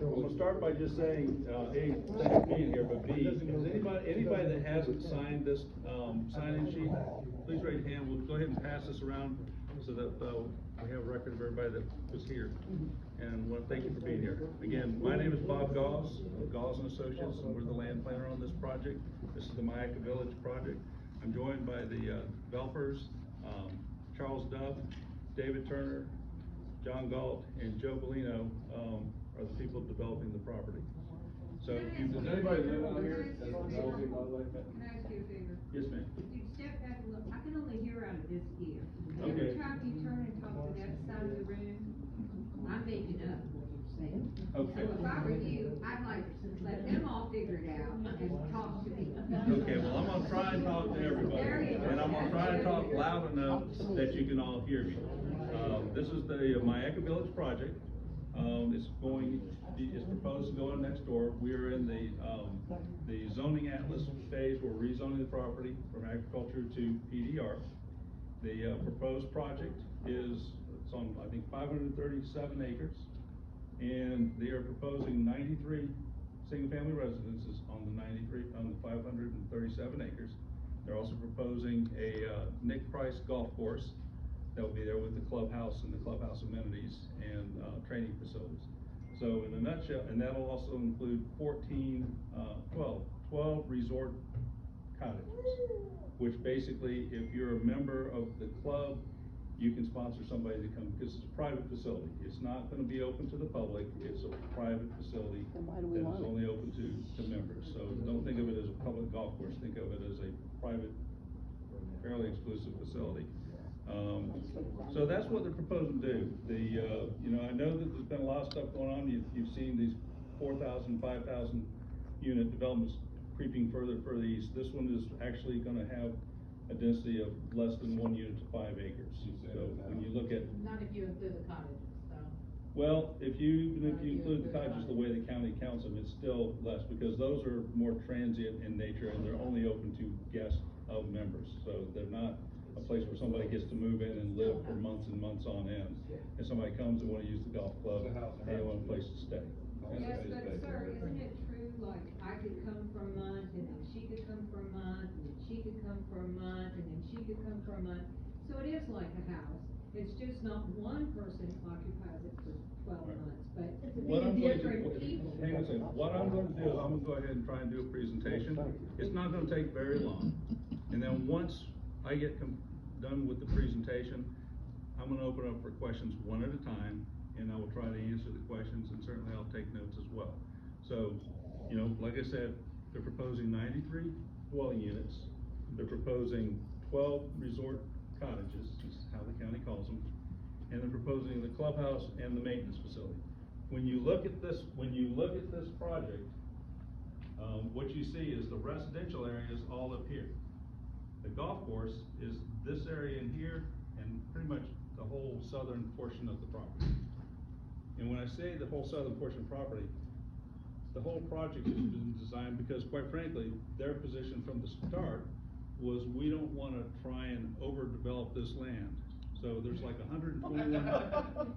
I'm gonna start by just saying, A, thanks for being here, but B, is anybody that hasn't signed this, sign-in sheet, please raise your hand, we'll go ahead and pass this around so that, we have a record of everybody that was here. And wanna thank you for being here. Again, my name is Bob Gauss, of Gauss and Associates, and we're the land planner on this project. This is the Myakka Village project. I'm joined by the, developers, Charles Dubb, David Turner, John Galt, and Joe Bellino, are the people developing the property. So, does anybody live out here as developing by the way? Can I ask you a favor? Yes, ma'am. If you step back a little, I can only hear out of this ear. Okay. Every time you turn and talk to that side of the room, I'm making up what you're saying. Okay. So if I were you, I'd like to let them all figure it out and talk to me. Okay, well, I'm gonna try and talk to everybody, and I'm gonna try and talk loud enough that you can all hear me. This is the Myakka Village project. It's proposed to go in next door. We are in the zoning atlas phase. We're rezoning the property from agriculture to PDR. The proposed project it's on, I think, 537 acres. And they are proposing 93 single-family residences on the 537 acres. They're also proposing a Nick Price golf course that will be there with the clubhouse and the clubhouse amenities and training facilities. So in a nutshell, and that'll also include 12 resort cottages, which basically, if you're a member of the club, you can sponsor somebody to come, because it's a private facility. It's not gonna be open to the public, it's a private facility that is only open to members. So don't think of it as a public golf course, think of it as a private, fairly exclusive facility. So that's what they're proposing to do. I know that there's been a lot of stuff going on. You've seen these 4,000, 5,000 unit developments creeping further and further east. This one is actually gonna have a density of less than 1 unit to 5 acres. So when you look at. Not if you include the cottages, though. Well, even if you include the cottages, the way the county counts them, it's still less, because those are more transient in nature and they're only open to guests of members. So they're not a place where somebody gets to move in and live for months and months on end. If somebody comes and wanna use the golf club, they want a place to stay. Yes, but sir, isn't it true, like, I could come for a month, and then she could come for a month, and then she could come for a month, and then she could come for a month? So it is like a house, it's just not one person occupies it for 12 months, but different people. Hang on a second, what I'm gonna do is I'm gonna go ahead and try and do a presentation. It's not gonna take very long. And then once I get done with the presentation, I'm gonna open up for questions one at a time, and I will try to answer the questions, and certainly I'll take notes as well. So, like I said, they're proposing 93 dwelling units. They're proposing 12 resort cottages, is how the county calls them. And they're proposing the clubhouse and the maintenance facility. When you look at this project, what you see is the residential area is all up here. The golf course is this area in here, and pretty much the whole southern portion of the property. And when I say the whole southern portion of property, the whole project has been designed because, quite frankly, their position from the start was, we don't wanna try and overdevelop this land. So there's like 121,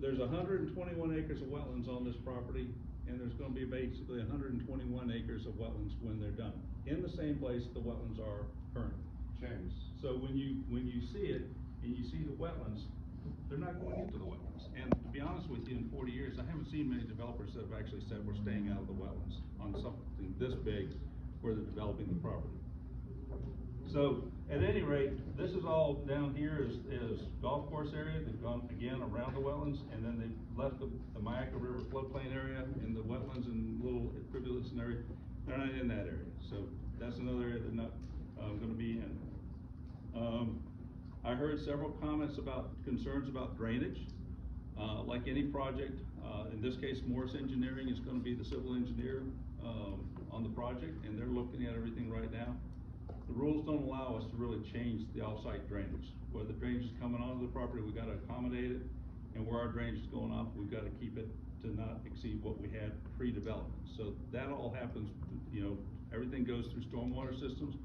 there's 121 acres of wetlands on this property, and there's gonna be basically 121 acres of wetlands when they're done, in the same place the wetlands are currently. James. So when you see it, and you see the wetlands, they're not going into the wetlands. And to be honest with you, in 40 years, I haven't seen many developers that have actually said we're staying out of the wetlands on something this big where they're developing the property. So at any rate, this is all down here is golf course area. They've gone again around the wetlands, and then they've left the Myakka River floodplain area and the wetlands and little rivulets and area. They're not in that area. So that's another area they're not gonna be in. I heard several comments about concerns about drainage. Like any project, in this case, Morris Engineering is gonna be the civil engineer on the project, and they're looking at everything right now. The rules don't allow us to really change the off-site drainage. Where the drainage is coming onto the property, we've gotta accommodate it, and where our drainage is going off, we've gotta keep it to not exceed what we had pre-development. So that all happens, everything goes through stormwater systems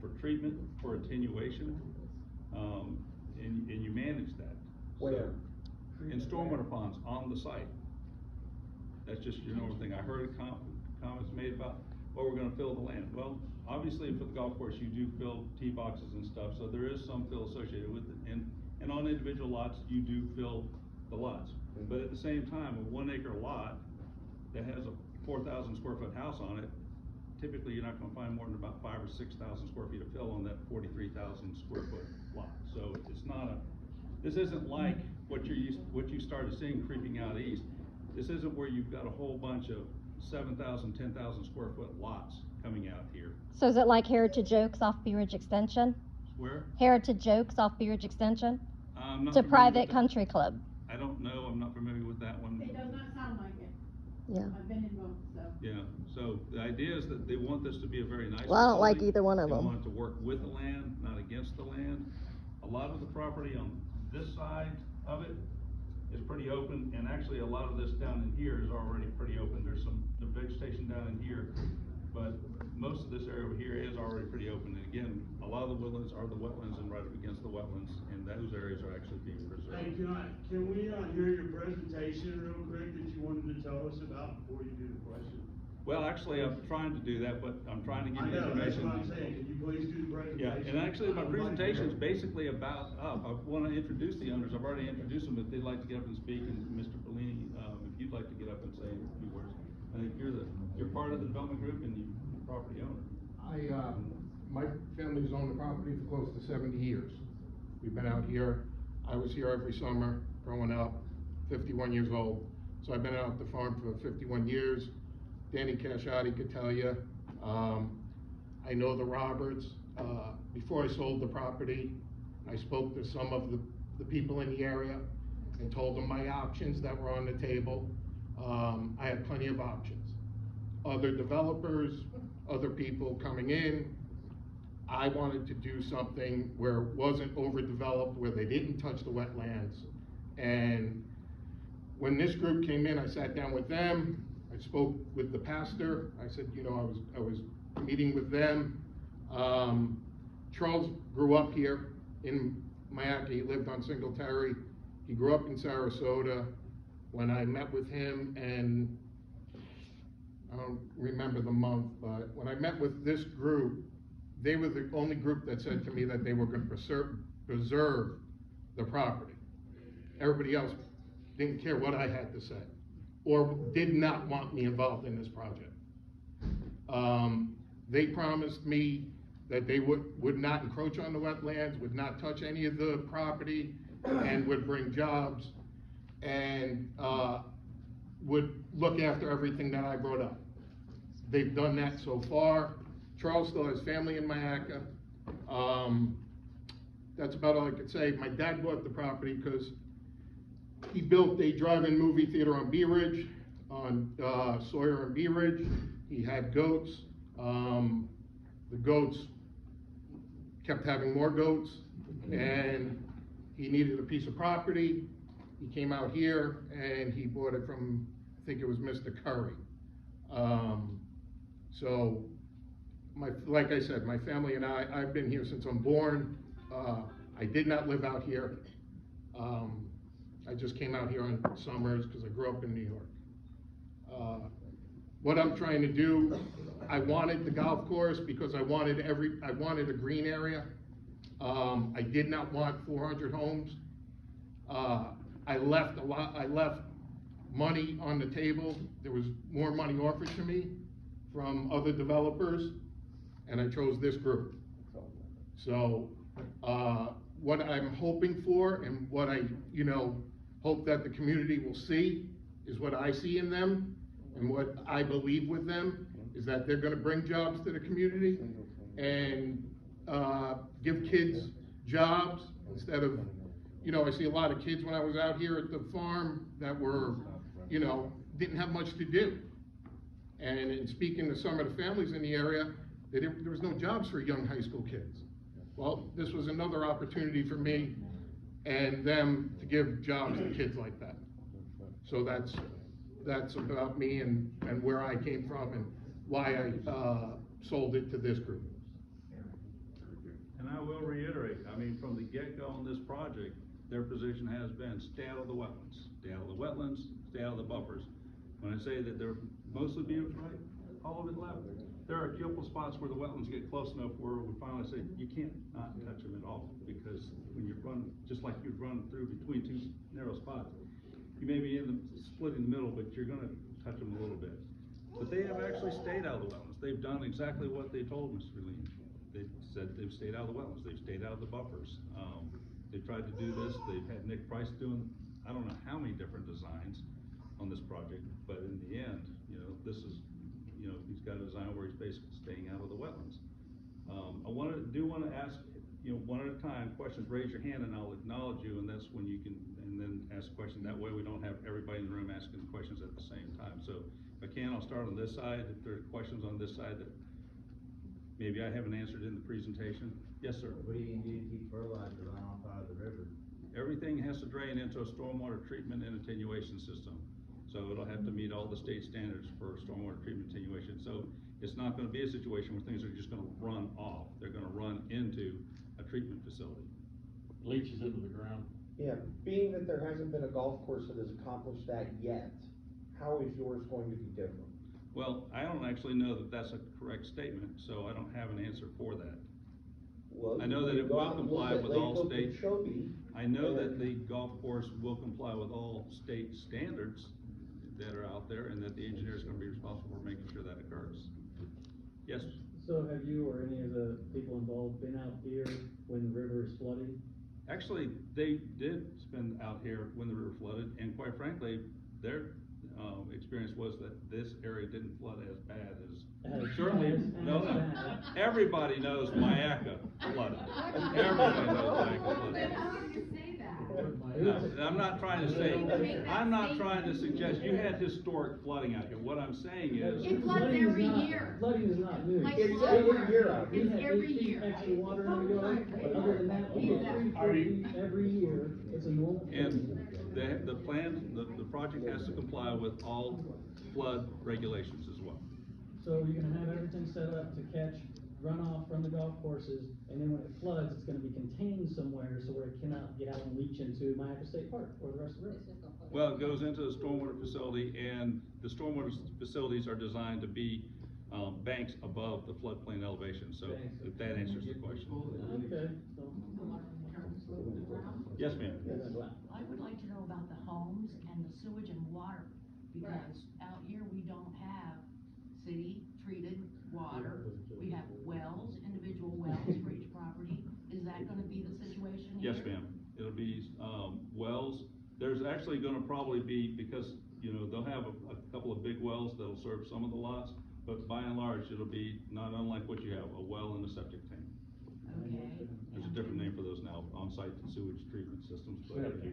for treatment, for attenuation, and you manage that. Where? In stormwater ponds on the site. That's just your normal thing. I heard comments made about, well, we're gonna fill the land. Well, obviously for the golf course, you do fill tee boxes and stuff, so there is some fill associated with it. And on individual lots, you do fill the lots. But at the same time, a 1 acre lot that has a 4,000 square foot house on it, typically you're not gonna find more than about 5,000 or 6,000 square feet of fill on that 43,000 square foot lot. So it's not this isn't like what you started seeing creeping out east. This isn't where you've got a whole bunch of 7,000, 10,000 square foot lots coming out here. So is it like Heritage Oaks off Bee Ridge Extension? Where? Heritage Oaks off Bee Ridge Extension? I'm not It's a familiar private with that. country club. I don't know, I'm not familiar with that one. It does not sound like it. Yeah. I've been involved, so. Yeah, so the idea is that they want this to be a very nice Well, I don't like facility. either one of They them. want it to work with the land, not against the land. A lot of the property on this side of it is pretty open, and actually a lot of this down in here is already pretty open. There's the vegetation down in here, but most of this area over here is already pretty open. And again, a lot of the woodlands are the wetlands and right up against the wetlands, and those areas are actually being preserved. Hey, can we hear your presentation real quick that you wanted to tell us about before you do the question? Well, actually, I'm trying to do that, but I'm trying to give I you know, that's information. what I'm saying, can you please do the Yeah, presentation? and actually, my I would like to presentation is hear. basically about, I want to introduce the owners. I've already introduced them, if they'd like to get up and speak, and Mr. Bellini, if you'd like to get up and say a few words. I think you're part of the development group and you're the property owner. My family's owned the property for close to 70 years. We've been out here. I was here every summer growing up, 51 years old. So I've been out at the farm for 51 years. Danny Casciati could tell you. I know the Roberts. Before I sold the property, I spoke to some of the people in the area and told them my options that were on the table. I had plenty of options. Other developers, other people coming in. I wanted to do something where it wasn't overdeveloped, where they didn't touch the wetlands. And when this group came in, I sat down with them. I spoke with the pastor. I said, you know, I was meeting with them. Charles grew up here in Myakka. He lived on Singleterry. He grew up in Sarasota. When I met with him, and I don't remember the month, but when I met with this group, they were the only group that said to me that they were going to preserve the property. Everybody else didn't care what I had to say, or did not want me involved in this project. They promised me that they would not encroach on the wetlands, would not touch any of the property, and would bring jobs, and would look after everything that I brought up. They've done that so far. Charles still has family in Myakka. That's about all I could say. My dad bought the property because he built a drive-in movie theater on Bee Ridge, on Sawyer and Bee Ridge. He had goats. The goats kept having more goats, and he needed a piece of property. He came out here and he bought it from, I think it was Mr. Curry. So, like I said, my family and I've been here since I'm born. I did not live out here. I just came out here on summers because I grew up in New York. What I'm trying to do, I wanted the golf course because I wanted a green area. I did not want 400 homes. I left money on the table. There was more money offered to me from other developers, and I chose this group. So what I'm hoping for, and what I hope that the community will see, is what I see in them, and what I believe with them, is that they're gonna bring jobs to the community, and give kids jobs instead of, I see a lot of kids when I was out here at the farm that were, didn't have much to do. And in speaking to some of the families in the area, there was no jobs for young high school kids. Well, this was another opportunity for me and them to give jobs to kids like that. So that's about me and where I came from and why I sold it to this group. And I will reiterate, from the get-go on this project, their position has been stay out of the wetlands, stay out of the wetlands, stay out of the buffers. When I say that they're mostly being right, all of it level. There are a couple spots where the wetlands get close enough where we finally say, you can't not touch them at all, because when you're running, just like you're running through between two narrow spots, you may be split in the middle, but you're gonna touch them a little bit. But they have actually stayed out of the wetlands. They've done exactly what they told Mr. Lean. They said they've stayed out of the wetlands, they've stayed out of the buffers. They tried to do this, they've had Nick Price doing, I don't know how many different designs on this project, but in the end, you know, this is, you know, he's got a design where he's basically staying out of the wetlands. I do wanna ask, you know, one at a time, questions, raise your hand and I'll acknowledge you, and that's when you can, and then ask a question. That way we don't have everybody in the room asking questions at the same time. So if I can, I'll start on this side. If there are questions on this side that maybe I haven't answered in the presentation. Yes, sir. What do you do to keep fertilizer runoff out of the river? Everything has to drain into a stormwater treatment and attenuation system. So it'll have to meet all the state standards for stormwater treatment attenuation. So it's not gonna be a situation where things are just gonna run off. They're gonna run into a treatment facility. Leaches into the ground. Yeah, being that there hasn't been a golf course that has accomplished that yet, how is yours going to be different? Well, I don't actually know that that's a correct statement, so I don't have an answer for that. Well, I know that you it go will out and comply look at with all Lake state. Okeechobee, I know that and- the golf course will comply with all state standards that are out there, and that the engineer is gonna be responsible for making sure that occurs. Yes? So have you or any of the people involved been out here when the river is flooding? Actually, they did spend out here when the river flooded, and quite frankly, their, experience was that this area didn't flood as bad as, certainly, no, everybody knows Myakka flooded. Everybody knows Myakka flooded. How do you say that? I'm not trying to say, I'm not trying to suggest, you had historic flooding out here. What I'm saying is, It floods Flooding is every not- year. Flooding is not new. Like It's every every year out We here. had every 8 feet year. extra water in the yard, but other than that, we get 3, 4 feet every year. It's a normal thing. and the plan, the project has to comply with all flood regulations as well. So you're gonna have everything set up to catch runoff from the golf courses, and then when it floods, it's gonna be contained somewhere so where it cannot get out and leach into Myakka State Park or the rest of the river. Well, it goes into the stormwater facility, and the stormwater facilities are designed to be, banks above the floodplain elevation, so if that answers the question. Okay, so. Yes, ma'am. I would like to know about the homes and the sewage and water, because out here we don't have city treated water. We have wells, individual wells for each property. Is that gonna be the situation here? Yes, ma'am. It'll be, wells. There's actually gonna probably be, because, you know, they'll have a couple of big wells that'll serve some of the lots, but by and large, it'll be not unlike what you have, a well and a septic tank. Okay. There's a different name for those now, on-site sewage treatment systems, but. Okay,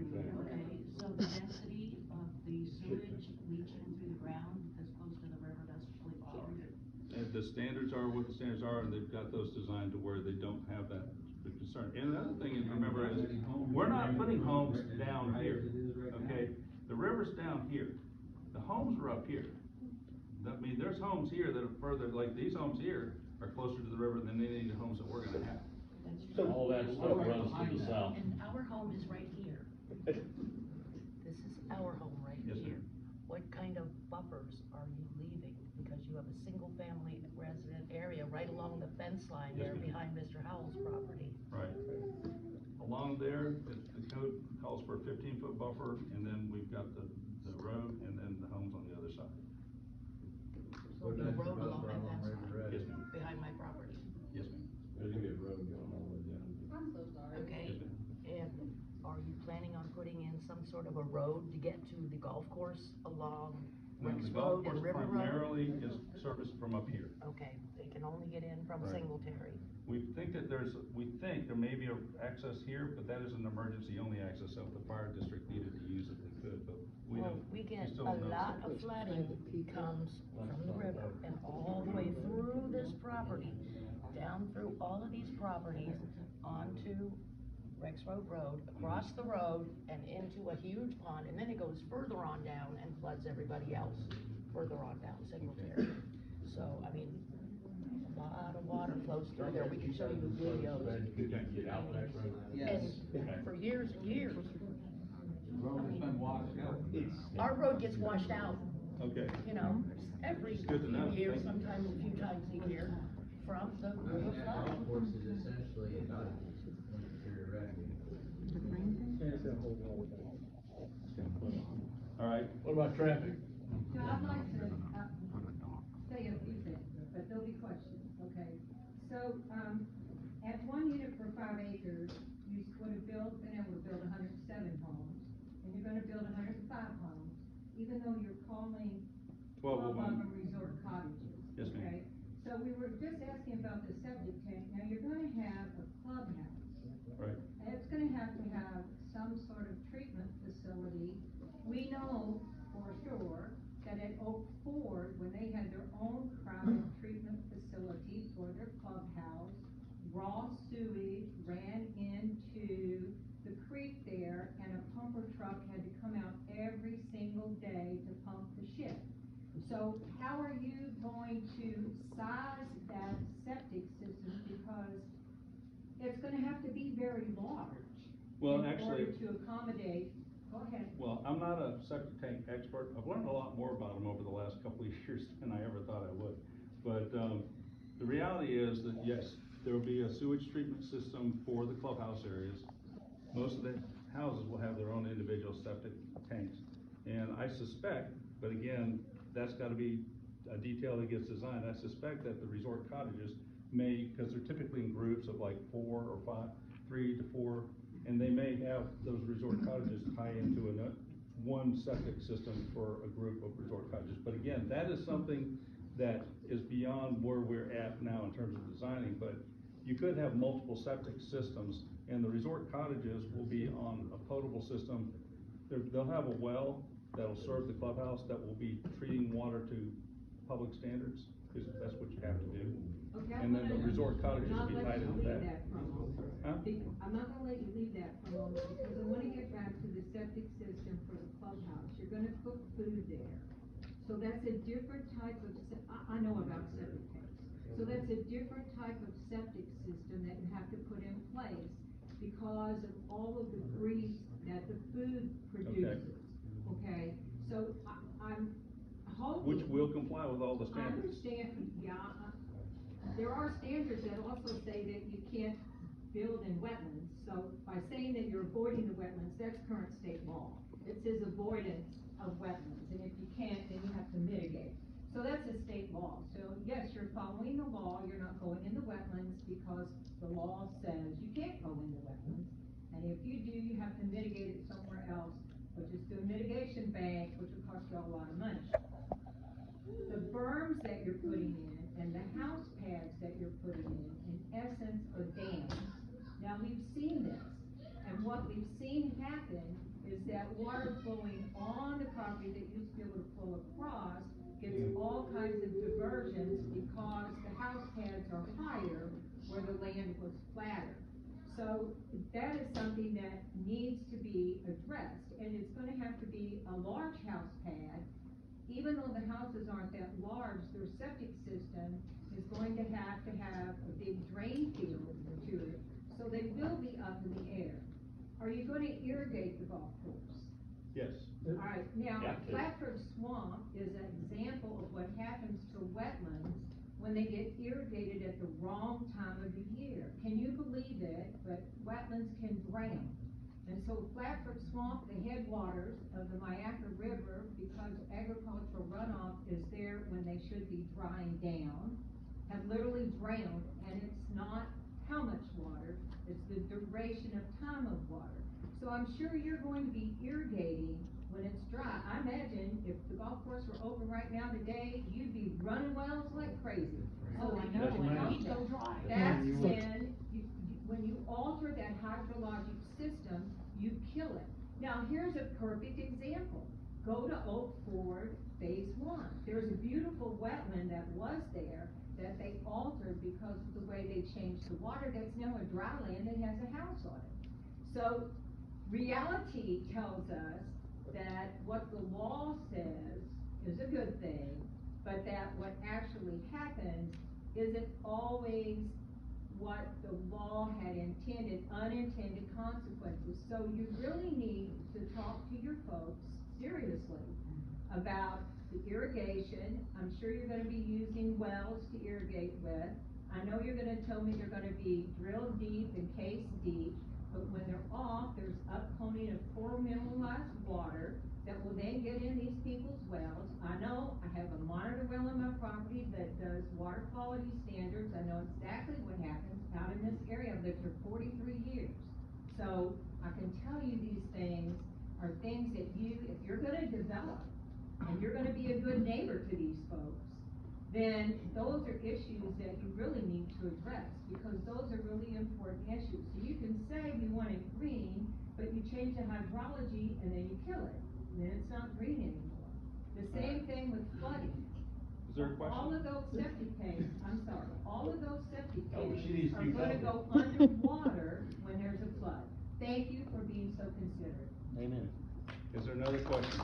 so the density of the sewage leaching through the ground as close to the river doesn't really bother you? And the standards are what the standards are, and they've got those designed to where they don't have that big concern. And the other thing is, remember, is we're not putting homes down here, okay? The river's down here. The homes are up here. I mean, there's homes here that are further, like these homes here are closer to the river than any of the homes that we're gonna have. So All that stuff runs to the south. And our home is right here. This is our home right Yes, here. ma'am. What kind of buffers are you leaving? Because you have a single-family resident area right along the fence line Yes, there ma'am. behind Mr. Howell's property. Right. Along there, the code calls for a 15-foot buffer, and then we've got the road, and then the homes on the other side. So the road along that fence line, Yes, ma'am. behind my property. Yes, ma'am. There's gonna be a road going all the way down. I'm so sorry. Okay, Yes, ma'am. and are you planning on putting in some sort of a road to get to the golf course along No, Rex the golf Road course and River Road? primarily is serviced from up here. Okay, they can only get in from Right. Singleterry. We think there may be a access here, but that is an emergency only access, so if the fire district needed to use it, they could, but we Well, don't. we get still a don't know. lot of flooding comes from the river and all the way through this property, down through all of these properties, onto Rex Road Road, across the road and into a huge pond, and then it goes further on down and floods everybody else further on down Singletary. So, I mean, a lot of water flows through there. We can show you videos. You can't get out that road. And for years and years, Road has been washed out. our road gets washed out Okay. You know, every It's good to know. few years, Thank you. sometimes a few times a year, from the I river mean, that golf flooding. course is essentially a cottage, when you're erecting. Yeah, it's got a whole wall. All right, What about traffic? Now, I'd like to, say a few things, but there'll be questions, okay? So, at 1 unit per 5 acres, you would have been able to build 107 homes, and you're gonna build 105 homes, even though you're calling 12 12 of of them. them resort cottages, Yes, ma'am. okay? So we were just asking about the septic tank, now you're gonna have a clubhouse, Right. and it's gonna have to have some sort of treatment facility. We know for sure that at Oak Ford, when they had their own private treatment facility for their clubhouse, raw sewage ran into the creek there, and a pumper truck had to come out every single day to pump the shit. So how are you going to size that septic system, because it's gonna have to be very large Well, in actually- order to accommodate, go ahead. Well, I'm not a septic tank expert. I've learned a lot more about them over the last couple of years than I ever thought I would. But, the reality is that, yes, there will be a sewage treatment system for the clubhouse areas. Most of the houses will have their own individual septic tanks. And I suspect, but again, that's gotta be a detail that gets designed. I suspect that the resort cottages may, because they're typically in groups of like 4 or 5, 3 to 4, and they may have those resort cottages tie into one septic system for a group of resort cottages. But again, that is something that is beyond where we're at now in terms of designing, but you could have multiple septic systems, and the resort cottages will be on a potable system. They'll have a well that'll serve the clubhouse that will be treating water to public standards, because that's what you have to do. Okay, And then the resort cottages will not be let tied you into leave that. that for a moment. Huh? I'm not gonna let you leave that for a moment, because I wanna get back to the septic system for the clubhouse. You're gonna cook food there. So that's a different type of, I know about septic tanks. So that's a different type of septic system that you have to put in place because of all of the grease that the food produces, okay? So I'm hoping. Which will comply with all the I standards. understand, yeah, there are standards that also say that you can't build in wetlands, so by saying that you're avoiding the wetlands, that's current state law. It says avoidance of wetlands, and if you can't, then you have to mitigate. So that's a state law, so yes, you're following the law, you're not going in the wetlands because the law says you can't go in the wetlands. And if you do, you have to mitigate it somewhere else, which is through a mitigation bank, which will cost you a lot of money. The berms that you're putting in and the house pads that you're putting in essence, are dams. Now, we've seen this, and what we've seen happen is that water flowing on the property that used to be able to flow across gets all kinds of diversions because the house pads are higher where the land was flatter. So that is something that needs to be addressed, and it's gonna have to be a large house pad. Even though the houses aren't that large, their septic system is going to have a big drain field to it, so they will be up in the air. Are you gonna irrigate the golf course? Yes. Alright, now, Got to. Flatford Swamp is an example of what happens to wetlands when they get irrigated at the wrong time of the year. Can you believe it, but wetlands can drown? And so Flatford Swamp, the headwaters of the Myakka River, because agricultural runoff is there when they should be drying down, have literally drowned, and it's not how much water, it's the duration of time of water. So I'm sure you're going to be irrigating when it's dry. I imagine if the golf course were open right now today, you'd be running wells like crazy. Oh, I So know, you when know these that. go dry. That's when you alter that hydrologic system, you kill it. Now, here's a perfect example. Go to Oak Ford Phase 1. There's a beautiful wetland that was there that they altered because of the way they changed the water. That's now a dry land that has a house on it. So, reality tells us that what the law says is a good thing, but that what actually happens isn't always what the law had intended, unintended consequences. So you really need to talk to your folks seriously about to irrigation. I'm sure you're gonna be using wells to irrigate with. I know you're gonna tell me they're gonna be drilled deep and case deep, but when they're off, there's upconing of poor mineralized water that will then get in these people's wells. I know, I have a monitor well on my property that does water quality standards. I know exactly what happens out in this area. I've lived here 43 years. So I can tell you these things are things that you, if you're gonna develop, and you're gonna be a good neighbor to these folks, then those are issues that you really need to address, because those are really important issues. So you can say we want it green, but you change the hydrology and then you kill it, and then it's not green anymore. The same thing with flooding. Is there a question? All of those septic tanks, I'm sorry, all of those septic Oh, tanks she needs to are be gonna covered. go underwater when there's a flood. Thank you for being so considerate. Amen. Is there another question?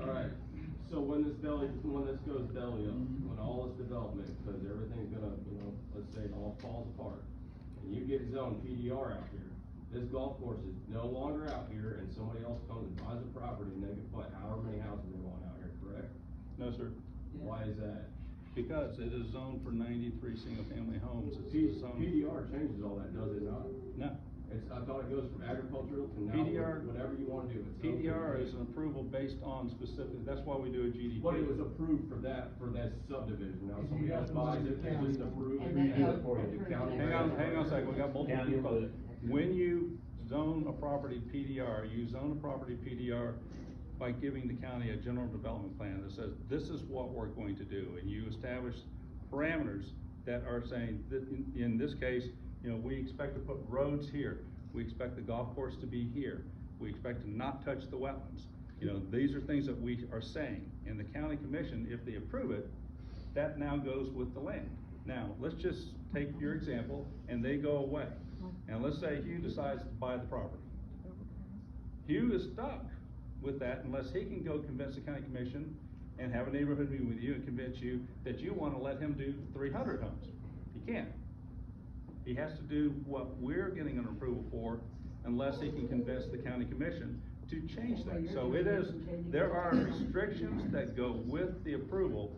Alright, so when this goes belly up, when all this development, because everything's gonna, let's say it all falls apart, and you get zone PDR out here, this golf course is no longer out here, and somebody else comes and buys the property, and they can put however many houses they want out here, correct? No, sir. Why is that? Because it is zoned for 93 single-family homes. It's zoned. PDR changes all that, does it not? No. I thought it goes from agricultural to now, PDR whatever you wanna do. It's PDR okay. is an approval based on specific, that's why we do a GDP. But it was approved for that subdivision, now somebody else buys it, they just approve it. And then and go the county- Hang on a second, we got multiple County people. will do it. When you zone a property PDR, you zone a property PDR by giving the county a general development plan that says, this is what we're going to do, and you establish parameters that are saying, that in this case, we expect to put roads here, we expect the golf course to be here, we expect to not touch the wetlands. These are things that we are saying, and the county commission, if they approve it, that now goes with the land. Now, let's just take your example, and they go away, and let's say Hugh decides to buy the property. Hugh is stuck with that unless he can go convince the county commission and have a neighborhood meeting with you and convince you that you wanna let him do 300 homes. He can't. He has to do what we're getting an approval for unless he can convince the county commission to change that. So there are restrictions that go with the approval,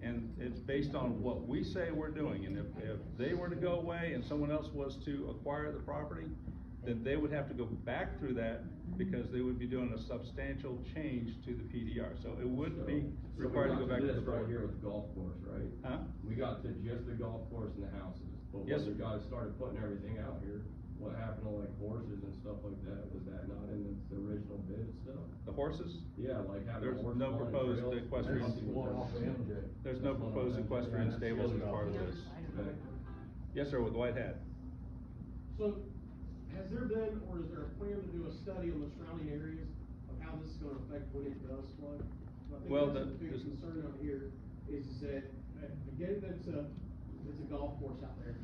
and it's based on what we say we're doing. And if they were to go away and someone else was to acquire the property, then they would have to go back through that because they would be doing a substantial change to the PDR. So it wouldn't be required to go back to the this right board. here with the golf course, right? Huh? We got to just the golf course and the houses, but Yes, when the sir. guys started putting everything out here, what happened to like horses and stuff like that? Was that not in the original bid and stuff? The horses? Yeah, like having There's a horse no barn, proposed trails. equestrian. There's no proposed equestrian stables as part of this. Okay. Yes, sir, with the white hat. So, has there been, or is there a plan to do a study on the surrounding areas of how this is gonna affect when it does flood? I think Well, that's a big this- concern out here, is that, again, it's a golf course out there.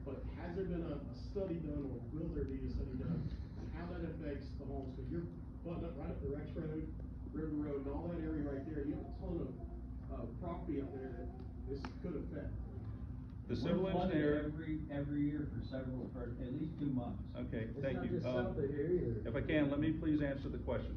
But has there been a study done, or will there be a study done, on how that affects the homes? Cause you're butting up right up the Rex Road, River Road, and all that area right there, you have a ton of property out there that this could affect. The civil engineer. Every year for at least 2 months. Okay, It's thank not you. just south of here either. If I can, let me please answer the question.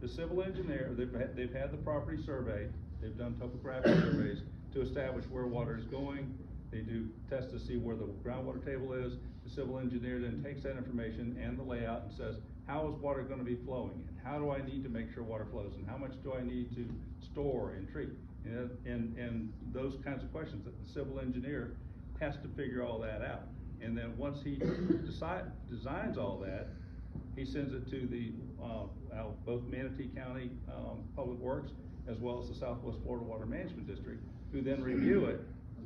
The civil engineer, they've had the property surveyed, they've done topographic surveys to establish where water is going. They do tests to see where the groundwater table is. The civil engineer then takes that information and the layout and says, how is water gonna be flowing? And how do I need to make sure water flows? And how much do I need to store and treat? And those kinds of questions that the civil engineer has to figure all that out. And then once he designs all that, he sends it to the, both Manatee County, Public Works, as well as the Southwest Florida Water Management District, who then review it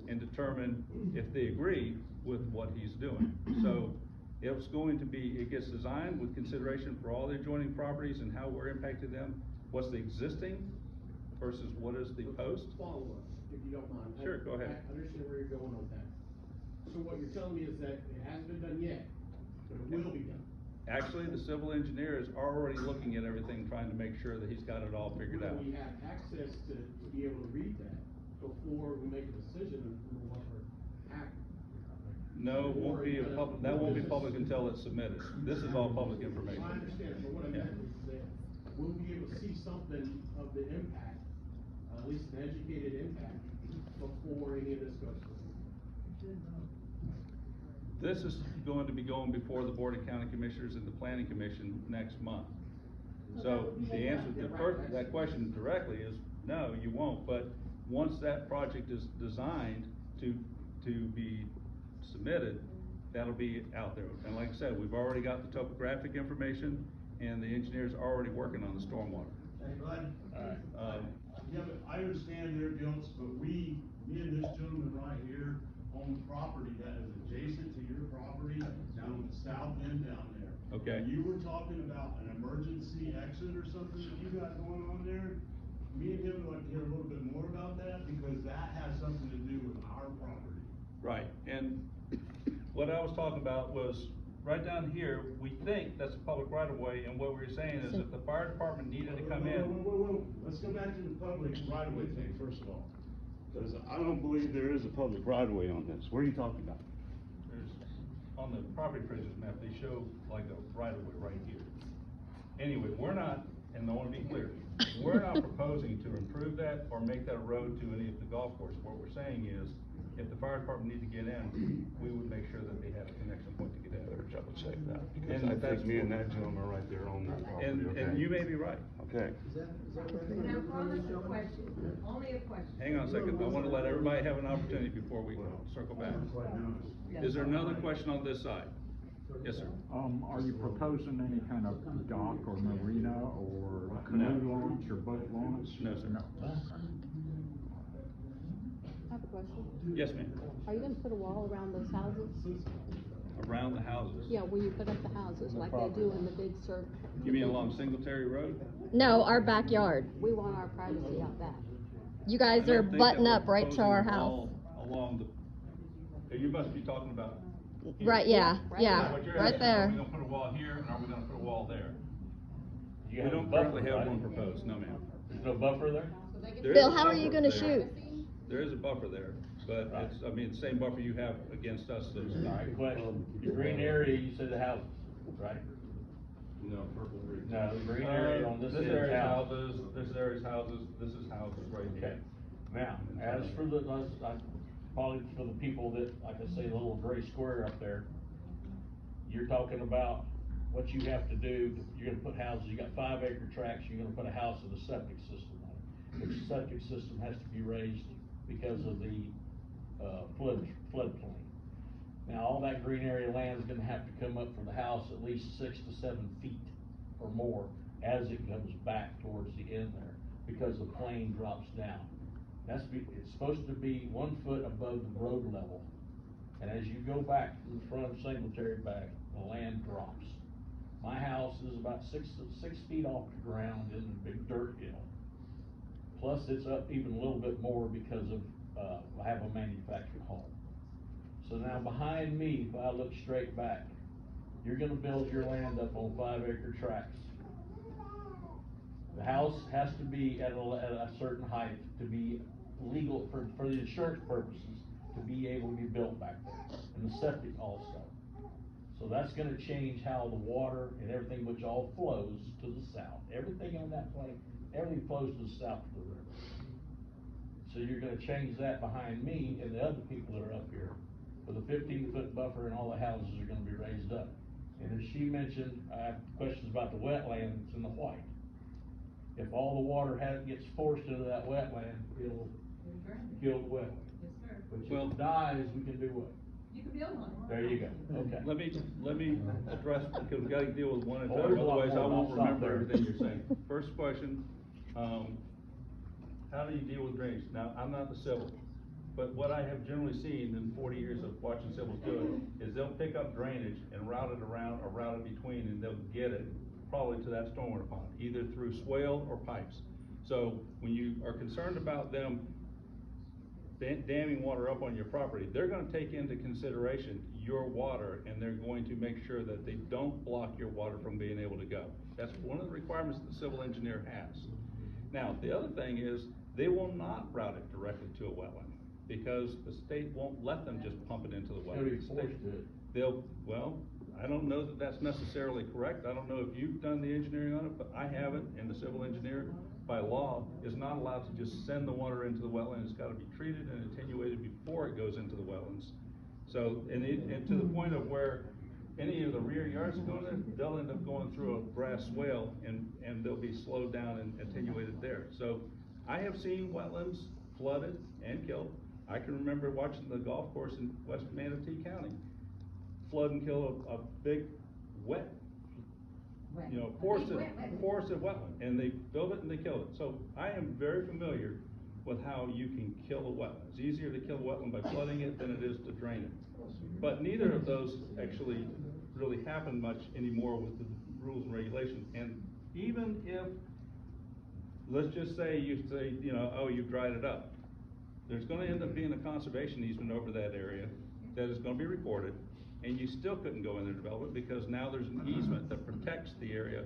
and determine if they agree with what he's doing. So it's going to be, it gets designed with consideration for all the adjoining properties and how we're impacting them. What's the existing versus what is the post? Follow up, if you don't mind. Sure, go ahead. I understand where you're going with that. So what you're telling me is that it hasn't been done yet, but it will be done. Actually, the civil engineer is already looking at everything, trying to make sure that he's got it all figured out. Will we have access to be able to read that before we make a decision on what we're happening? No, that won't be public until it's submitted. This is all public information. I understand, but what I meant is that we'll be able to see something of the impact, at least an educated impact, before any of this goes through. This is going to be going before the Board of County Commissioners and the Planning Commission next month. So the answer to that question directly is, no, you won't, but once that project is designed to be submitted, that'll be out there. And like I said, we've already got the topographic information, and the engineer's already working on the stormwater. Hey, Bud. Alright. Yeah, but I understand their guilt, but me and this gentleman right here own property that is adjacent to your property down at the south end down there. Okay. And you were talking about an emergency exit or something that you got going on there. Me and him would like to hear a little bit more about that, because that has something to do with our property. Right, and what I was talking about was, right down here, we think that's a public right of way, and what we were saying is if the fire department needed to come in. Whoa. Let's go back to the public right of way thing first of all. Because I don't believe there is a public right of way on this. What are you talking about? There's, on the property appraisers map, they show like a right of way right here. Anyway, we're not, and I wanna be clear, we're not proposing to improve that or make that a road to any of the golf courses. What we're saying is, if the fire department need to get in, we would make sure that they had a connection point to get in. Better double check that, because And I that's think me and that gentleman right there own that property, okay? And you may be right. Okay. Now, promise a question, only a question. Hang on a second, I wanna let everybody have an opportunity before we circle back. Is there another question on this side? Yes, sir. Are you proposing any kind of dock or marina or canoe launch or boat launch? No, sir. No. I have a question. Yes, ma'am. Are you gonna put a wall around those houses? Around the houses? Yeah, where you put up the houses, like they do in the big circle. You mean along Singleterry Road? No, our backyard. We want our privacy out back. You guys I are don't think butting that up we're right to proposing our a house. wall Along the, you must be talking about. here. Right, yeah, Right yeah, What you're right asking, Are we there. gonna put a wall here, and are we gonna put a wall there? You We have a don't buffer, currently have right? one proposed, no ma'am. There's no buffer there? There is Bill, a how are you buffer gonna there. shoot? There is a buffer there, but Right. it's, I mean, the same buffer you have against us, those. Alright, question, the green area, you said the houses, right? No, purple green. No, the green area on this end is area's houses. houses, this area's houses, this is houses right Okay, here. now, as for the, probably for the people that, like I say, the little gray square up there, you're talking about what you have to do, you're gonna put houses, you got 5 acre tracts, you're gonna put a house with a septic system on it. Which septic system has to be raised because of the, floodplain. Now, all that green area land is gonna have to come up for the house at least 6 to 7 feet or more as it comes back towards the end there, because the plane drops down. It's supposed to be 1 foot above the road level. And as you go back from the front of Singleterry back, the land drops. My house is about 6 feet off the ground in the big dirt hill. Plus, it's up even a little bit more because of, I have a manufactured home. So now behind me, if I look straight back, you're gonna build your land up on 5 acre tracts. The house has to be at a certain height to be legal for the insurance purposes, to be able to be built back there, and the septic also. So that's gonna change how the water and everything, which all flows to the south. Everything on that plane, everything flows to the south of the river. So you're gonna change that behind me and the other people that are up here, with a 15-foot buffer, and all the houses are gonna be raised up. And as she mentioned, I have questions about the wetland that's in the white. If all the water gets forced into that wetland, it'll kill the wetland. Yes, sir. But if Well- it dies, we can do what? You can build one. There you go, okay. Let me address, because we gotta deal with one at a Oh, time, there's a lot otherwise I more, won't I'll stop remember there. everything you're saying. First question, how do you deal with drainage? Now, I'm not the civil, but what I have generally seen in 40 years of watching civils do it, is they'll pick up drainage and route it around or route it between, and they'll get it probably to that stormwater pond, either through swale or pipes. So when you are concerned about them damming water up on your property, they're gonna take into consideration your water, and they're going to make sure that they don't block your water from being able to go. That's one of the requirements that the civil engineer has. Now, the other thing is, they will not route it directly to a wetland, because the state won't let them just pump it into the They'll be wetland. forced to. They'll, well, I don't know that that's necessarily correct. I don't know if you've done the engineering on it, but I haven't, and the civil engineer, by law, is not allowed to just send the water into the wetland. It's gotta be treated and attenuated before it goes into the wetlands. So, and to the point of where any of the rear yards go there, they'll end up going through a grass swale, and they'll be slowed down and attenuated there. So, I have seen wetlands flooded and killed. I can remember watching the golf course in West Manatee County flood and kill a big wet, forested wetland, and they built it and they killed it. So I am very familiar with how you can kill a wetland. It's easier to kill a wetland by flooding it than it is to drain it. But neither of those actually really happen much anymore with the rules and regulations. And even if, let's just say you say, oh, you've dried it up, there's gonna end up being a conservation easement over that area that is gonna be recorded, and you still couldn't go in there and develop it because now there's an easement that protects the area,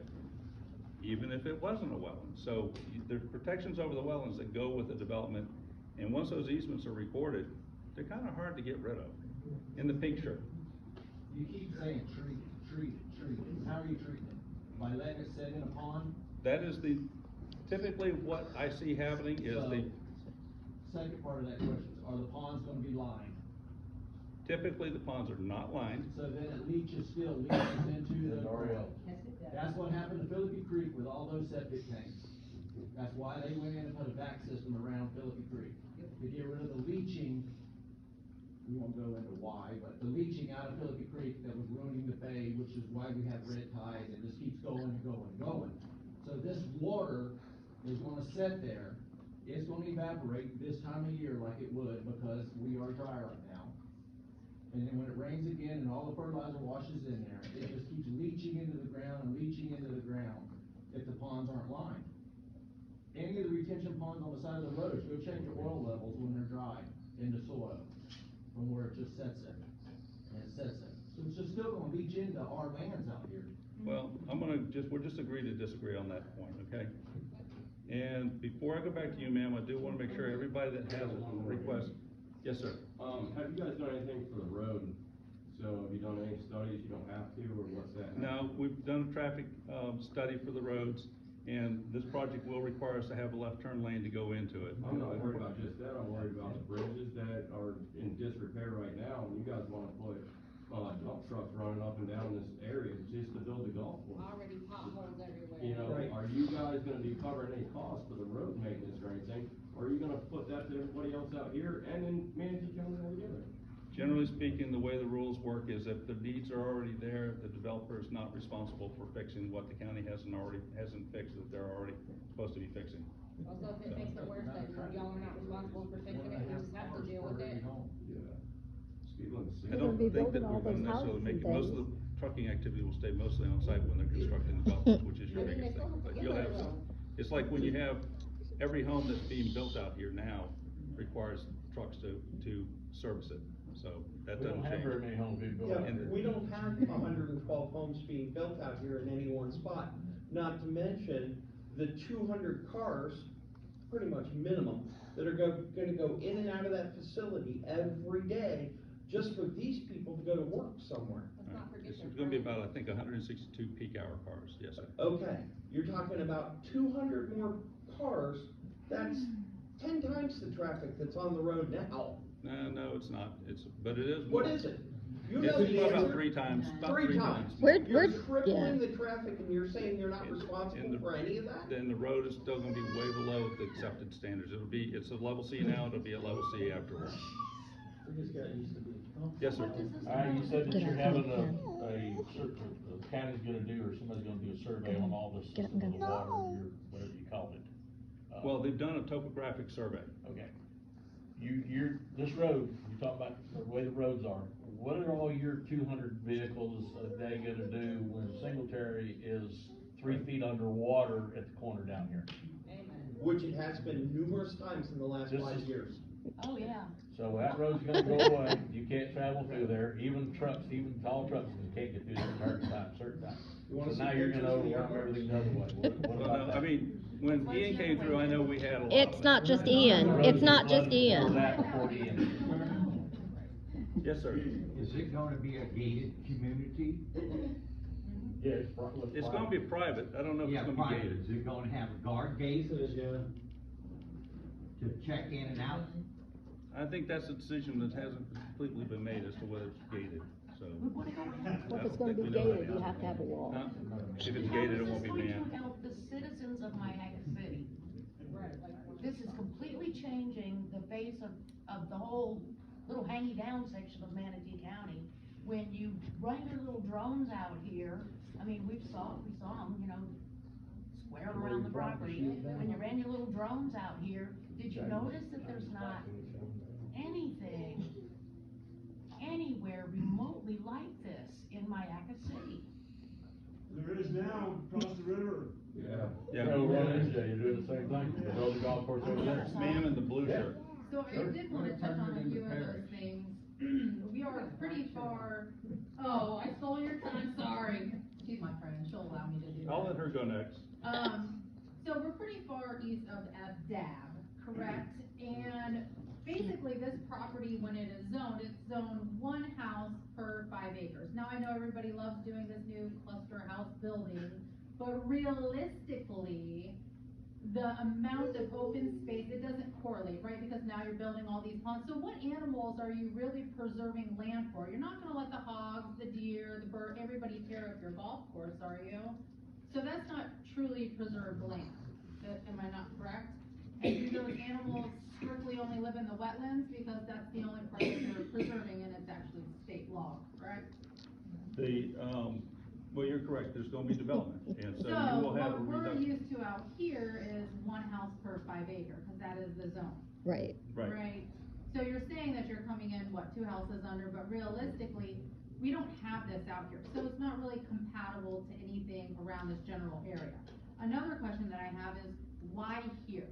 even if it wasn't a wetland. So there's protections over the wetlands that go with the development, and once those easements are recorded, they're kinda hard to get rid of. In the pink shirt. You keep saying treat it. How are you treating it? By letting it sit in a pond? That is typically what I see happening is Second part of that question, are the ponds gonna be lined? typically the ponds are not lined. So then it leaches into the RO. That's what happened to Philippi Creek with all those septic tanks. That's why they went in and put a back system around Philippi Creek. To get rid of the leaching, we won't go into why, but the leaching out of Philippi Creek that was ruining the bay, which is why we have red tide, and this keeps going and going and going. So this water is gonna sit there. It's gonna evaporate this time of year like it would, because we are dry right now. And then when it rains again and all the fertilizer washes in there, it just keeps leaching into the ground and leaching into the ground if the ponds aren't lined. Any of the retention ponds on the side of the roads, go check your oil levels when they're dry in the soil from where it just sets there. And it sets there. So it's just still gonna leach into our lands out here. Well, we'll just agree to disagree on that point, okay? And before I go back to you, ma'am, I do wanna make sure everybody that has a request. Yes, sir. Have you guys done anything for the road? So have you done any studies? You don't have to, or what's that? No, we've done a traffic, study for the roads, and this project will require us to have a left turn lane to go into it. I'm not worried about just that, I'm worried about the bridges that are in disrepair right now, and you guys wanna put, dump trucks running up and down this area just to build the golf course. Already potholes everywhere. You know, Right. are you guys gonna be covering any costs for the road maintenance or anything? Or are you gonna put that to everybody else out here and in Manatee County altogether? Generally speaking, the way the rules work is if the deeds are already there, the developer is not responsible for fixing what the county hasn't fixed that they're already supposed to be fixing. Also, if it makes it worse, then y'all are not responsible for fixing it, you just have to deal with it. Speed limit's I don't think that we're gonna necessarily make it, most of the trucking activity will stay mostly on site when they're constructing the golf course, which is your I mean, biggest they thing. still have to But get you'll have there, some, it's like when you have, every home that's being built out here now requires trucks to service it, so that We doesn't don't have change. very many homes being built Yeah, out here. we don't have 112 homes being built out here in any one spot. Not to mention the 200 cars, pretty much minimum, that are gonna go in and out of that facility every day just for these people to go to work somewhere. Let's not forget It's their gonna be friends. about, I think, 162 peak hour cars, yes, sir. Okay, you're talking about 200 more cars, that's 10 times the traffic that's on the road now. No, it's not, but it is. What more. is it? You It's know the about answer. 3 times, about Three 3 times. times. We're- You're yeah. tripling the traffic and you're saying you're not And- responsible and the- for any of that? Then the road is still gonna be way below the accepted standards. It's a level C now, it'll be a level C afterwards. We just got used to being. Yes, sir. Alright, you said that you're having the county's gonna do, or somebody's gonna do a survey on all the systems of the water, whatever you called it. Well, they've done a topographic survey. Okay. This road, you're talking about the way the roads are, what are all your 200 vehicles a day gonna do when Singleterry is 3 feet underwater at the corner down here? Which it has been numerous times in the last This 5 is- years. Oh, yeah. So that road's gonna go away, you can't travel through there, even trucks, even tall trucks, you can't get through there certain times. You wanna So see now you're pictures gonna of the overwhelm airports? everything the other way. What Well, about no, that? I mean, when Ian came through, I know we had a lot. It's not just Ian, it's not just Ian. That before Ian. Yes, sir. Is it gonna be a gated community? Yeah, It's gonna be private, I don't know if Yeah, it's gonna be private. gated. Is it gonna have a guard gate to check in and out? I think that's a decision that hasn't completely been made as to whether it's gated, so. If it's gonna be gated, you have to have a wall. Huh? If it's gated, it won't be How is this manned. going to help the citizens of Myakka City? This is completely changing the face of the whole little hangy down section of Manatee County. When you run your little drones out here, I mean, we saw them, you know, square around the property. When you ran your little drones out here, did you notice that there's not anything anywhere remotely like this in Myakka City? There is now across the river. Yeah. Yeah. So, Wednesday, you're doing the same thing, you build a golf course over there. Man in the blue shirt. So I did wanna touch on a few of those things. We are pretty far, oh, I stole your time, sorry. She's my friend, she'll allow me to do that. I'll let her go next. So we're pretty far east of DAB, correct? And basically this property, when it is zoned, it's zoned 1 house per 5 acres. Now I know everybody loves doing this new cluster house building, but realistically, the amount of open space, it doesn't correlate, right? Because now you're building all these ponds. So what animals are you really preserving land for? You're not gonna let the hogs, the deer, the bird, everybody tear up your golf course, are you? So that's not truly preserved land. Am I not correct? And do those animals strictly only live in the wetlands because that's the only part that you're preserving and it's actually state law, correct? Well, you're correct, there's gonna be development, and so you will have a what we're reduction. used to out here is 1 house per 5 acre, cause that is the zone. Right. Right. So you're saying that you're coming in, 2 houses under, but realistically, we don't have this out here, so it's not really compatible to anything around this general area. Another question that I have is, why here?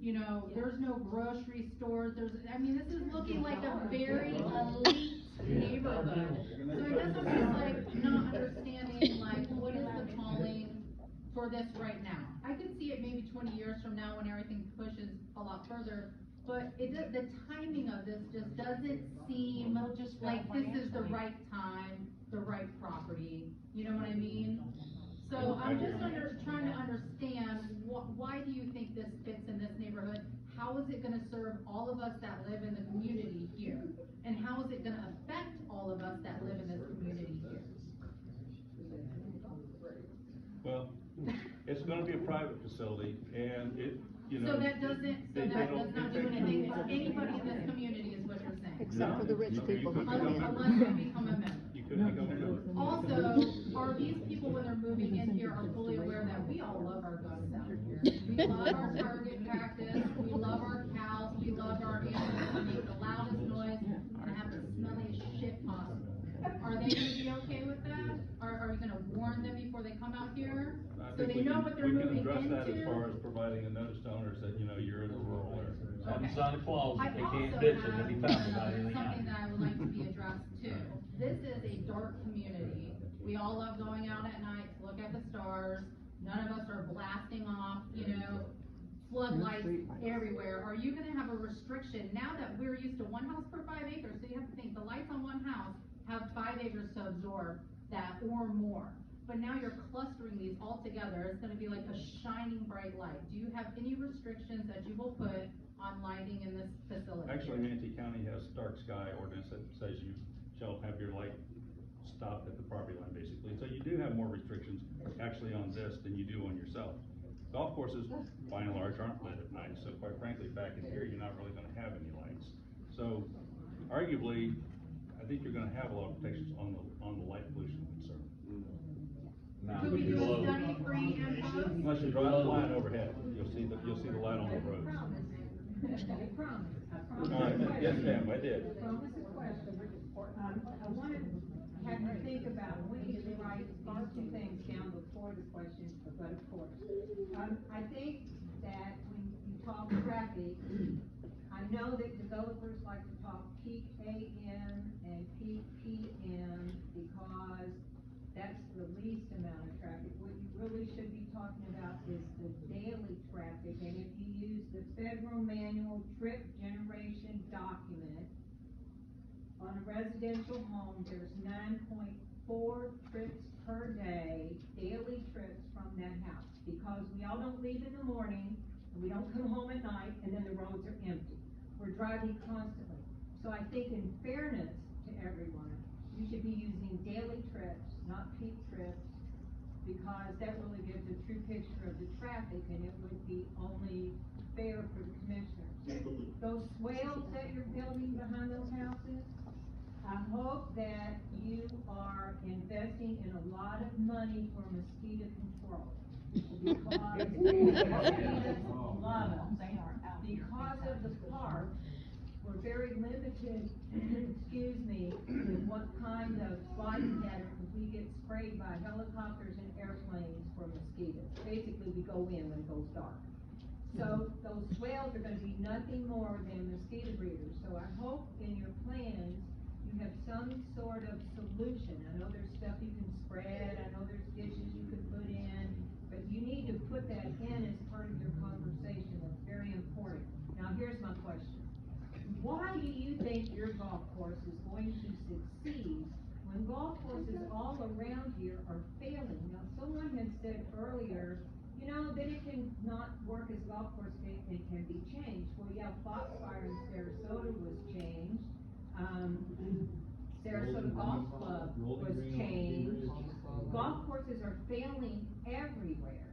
You know, there's no grocery stores, I mean, this is looking like a very elite neighborhood. So I guess I'm just like, not understanding, like, what is the calling for this right now? I can see it maybe 20 years from now when everything pushes a lot further, but the timing of this just doesn't seem like this is the right time, the right property, you know what I mean? So I'm just trying to understand, why do you think this fits in this neighborhood? How is it gonna serve all of us that live in the community here? And how is it gonna affect all of us that live in this community here? Well, it's gonna be a private facility, and it, you know. So that does not do anything for anybody in this community, is what you're saying? Except for the rich people who come in. Unless they become a member. You couldn't become a member. Also, are these people, when they're moving in here, are fully aware that we all love our guns out here? We love our target practice, we love our cows, we love our animals that make the loudest noise and have the smelliest shit possible. Are they gonna be okay with that? Are you gonna warn them before they come out here? I So think they know what they're moving into? We can address that as far as providing a notice to owners that, you know, you're in a rural area. And Santa Claus, I they can't also ditch it have anytime without anything out. something that I would like to be addressed too. This is a dark community. We all love going out at night to look at the stars. None of us are blasting off, you know, floodlights everywhere. Are you gonna have a restriction now that we're used to 1 house per 5 acres? So you have to think, the lights on 1 house have 5 acres to absorb that or more. But now you're clustering these all together. It's gonna be like a shining bright light. Do you have any restrictions that you will put on lighting in this facility? Actually, Manatee County has dark sky ordinance that says you shall have your light stopped at the property line, basically. So you do have more restrictions actually on this than you do on yourself. Golf courses, by and large, aren't lit at night, so quite frankly, back in here, you're not really gonna have any lights. So arguably, I think you're gonna have a lot of protections on the light pollution concern. Could we do a study pre and post? Unless you drive the line overhead, you'll see the light on the road. I promise. All right, yes, ma'am, I did. I promise a question. I wanted to have you think about, we need to write these 2 things down before the question, but of course. I think that when you talk traffic, I know that developers like to talk peak AM and peak PM because that's the least amount of traffic. What you really should be talking about is the daily traffic, and if you use the federal manual trip generation document, on a residential home, there's 9.4 trips per day, daily trips from that house. Because we all don't leave in the morning, and we don't come home at night, and then the roads are empty. We're driving constantly. So I think in fairness to everyone, you should be using daily trips, not peak trips, because that really gives a true picture of the traffic, and it would be only fair for the commissioners. Those swales that you're building behind those houses, I hope that you are investing in a lot of money for mosquito control. Because mosquitoes love us. Because of the park, we're very limited, excuse me, in what kind of flight patterns we get sprayed by helicopters and airplanes for mosquitoes. Basically, we go in when it goes dark. So those swales are gonna be nothing more than mosquito breeders. So I hope in your plans, you have some sort of solution. I know there's stuff you can spread, I know there's dishes you can put in, but you need to put that in as part of your conversation. It's very important. Now, here's my question. Why do you think your golf course is going to succeed when golf courses all around here are failing? Now, someone had said earlier, you know, that it can not work as a golf course, it can be changed. Well, yeah, Foxfire in Sarasota was changed. Sarasota Golf Club was changed. Golf courses are failing everywhere.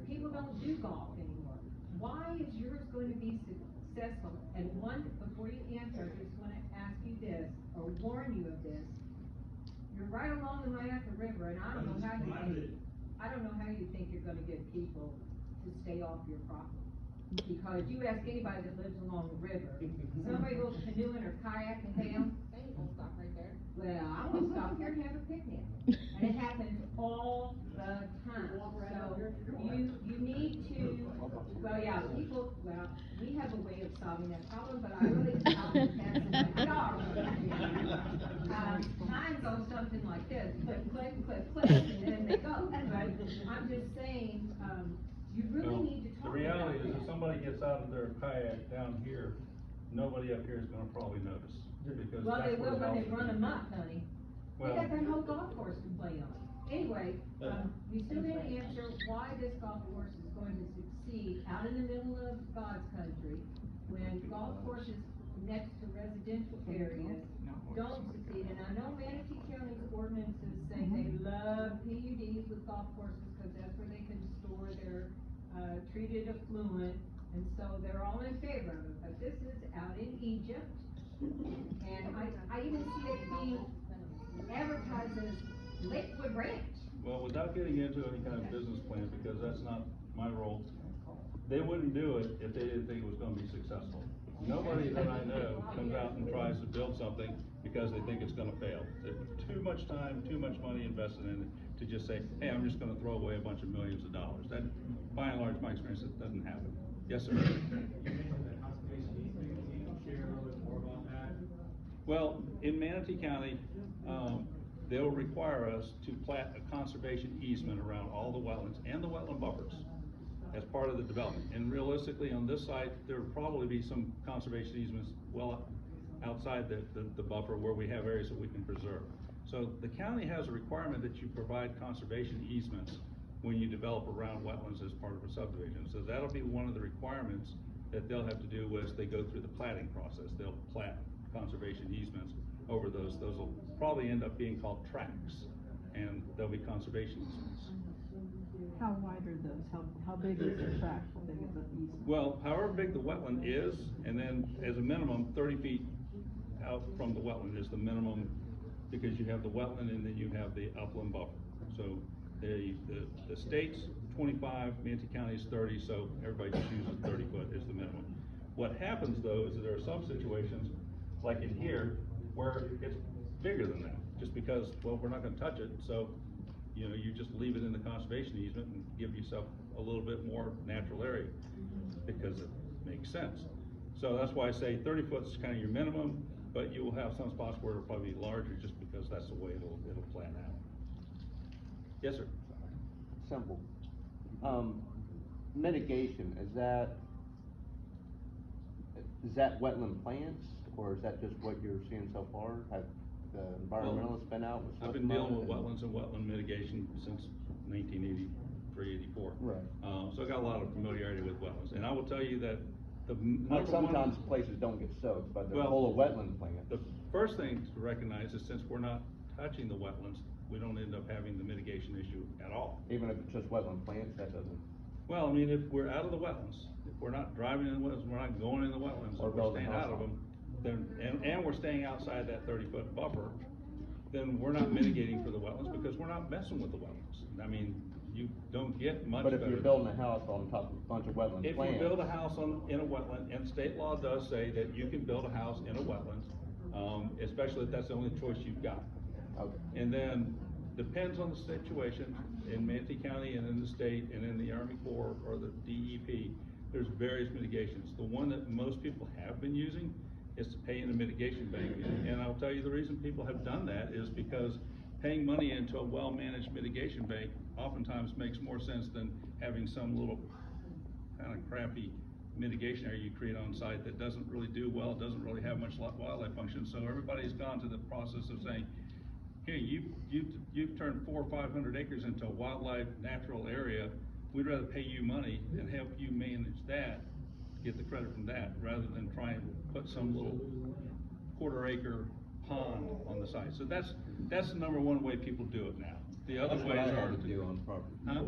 People don't do golf anymore. Why is yours going to be successful? And before you answer, I just want to ask you this, or warn you of this. You're right along the Myakka River, and I don't know how you think you're going to get people to stay off your property. Because you ask anybody that lives along the river, somebody goes canoeing or kayaking down. We'll stop right there. Well, I'm gonna stop here and have a picnic. And it happens all the time. So you need to, we have a way of solving that problem, but I really doubt that that's in my yard. Mine goes something like this, click, click, click, click, and then they go. But I'm just saying, you really need to talk about that. The reality is, if somebody gets out of their kayak down here, nobody up here is gonna probably notice. Because well, they that's where will the when they house run is. amok, honey. They got that whole golf course to play on. Anyway, you still didn't answer why this golf course is going to succeed out in the middle of God's country when golf courses next to residential areas don't succeed. And I know Manatee County's ordinances say they love PUDs with golf courses because that's where they can store their treated effluent, and so they're all in favor of it. But this is out in Egypt, and I even see it being advertised as Lakewood Ranch. Well, without getting into any kind of business plan, because that's not my role, they wouldn't do it if they didn't think it was gonna be successful. Nobody that I know comes out and tries to build something because they think it's gonna fail. There's too much time, too much money invested in it to just say, hey, I'm just gonna throw away a bunch of millions of dollars. That, by and large, my experience, it doesn't happen. Yes, sir? Well, in Manatee County, they'll require us to plat a conservation easement around all the wetlands and the wetland buffers as part of the development. And realistically, on this site, there'll probably be some conservation easements well outside the buffer where we have areas that we can preserve. So the county has a requirement that you provide conservation easements when you develop around wetlands as part of a subdivision. So that'll be one of the requirements that they'll have to do as they go through the platting process. They'll plat conservation easements over those. Those will probably end up being called tracts, and they'll be conservation easements. How wide are those? How big is the tract? How big is the easement? Well, however big the wetland is, and then as a minimum, 30 feet out from the wetland is the minimum, because you have the wetland and then you have the upland buffer. So the state's 25, Manatee County's 30, so everybody just uses 30 foot is the minimum. What happens though is that there are some situations, like in here, where it's bigger than that, just because, well, we're not gonna touch it, so, you know, you just leave it in the conservation easement and give yourself a little bit more natural area, because it makes sense. So that's why I say 30 foot is kind of your minimum, but you will have some spots where it'll probably be larger just because that's the way it'll plan out. Yes, sir? Simple. Mitigation, is that wetland plants, or is that just what you're seeing so far? Have the environmentalists been out with I've slick been dealing mud with wetlands and wetland mitigation since 1983, 84. Right. So I got a lot of familiarity with wetlands, and I will tell you that the Like sometimes places don't get soaked, but they're Well, full of wetland plants. The first thing to recognize is since we're not touching the wetlands, we don't end up having the mitigation issue at all. Even if it's just wetland plants, that doesn't. Well, I mean, if we're out of the wetlands, if we're not driving in the wetlands, we're not going in the wetlands, Or if we're building a staying house out of on them, then, and we're staying outside that 30-foot buffer, then we're not mitigating for the wetlands because we're not messing with the wetlands. I mean, you don't get much But better. if you're building a house on top of a bunch of wetland If plants. you build a house in a wetland, and state law does say that you can build a house in a wetland, especially if that's the only choice you've got. Okay. And then, depends on the situation, in Manatee County and in the state and in the Army Corps or the DEP, there's various mitigations. The one that most people have been using is to pay in a mitigation bank. And I'll tell you the reason people have done that is because paying money into a well-managed mitigation bank oftentimes makes more sense than having some little kind of crappy mitigation area you create on site that doesn't really do well, doesn't really have much wildlife function. So everybody's gone to the process of saying, here, you've turned 400 or 500 acres into a wildlife natural area. We'd rather pay you money and help you manage that, get the credit from that, rather than try and put some little quarter-acre pond on the site. So that's the number one way people do it now. The other That's ways what I are had to do on property. Huh?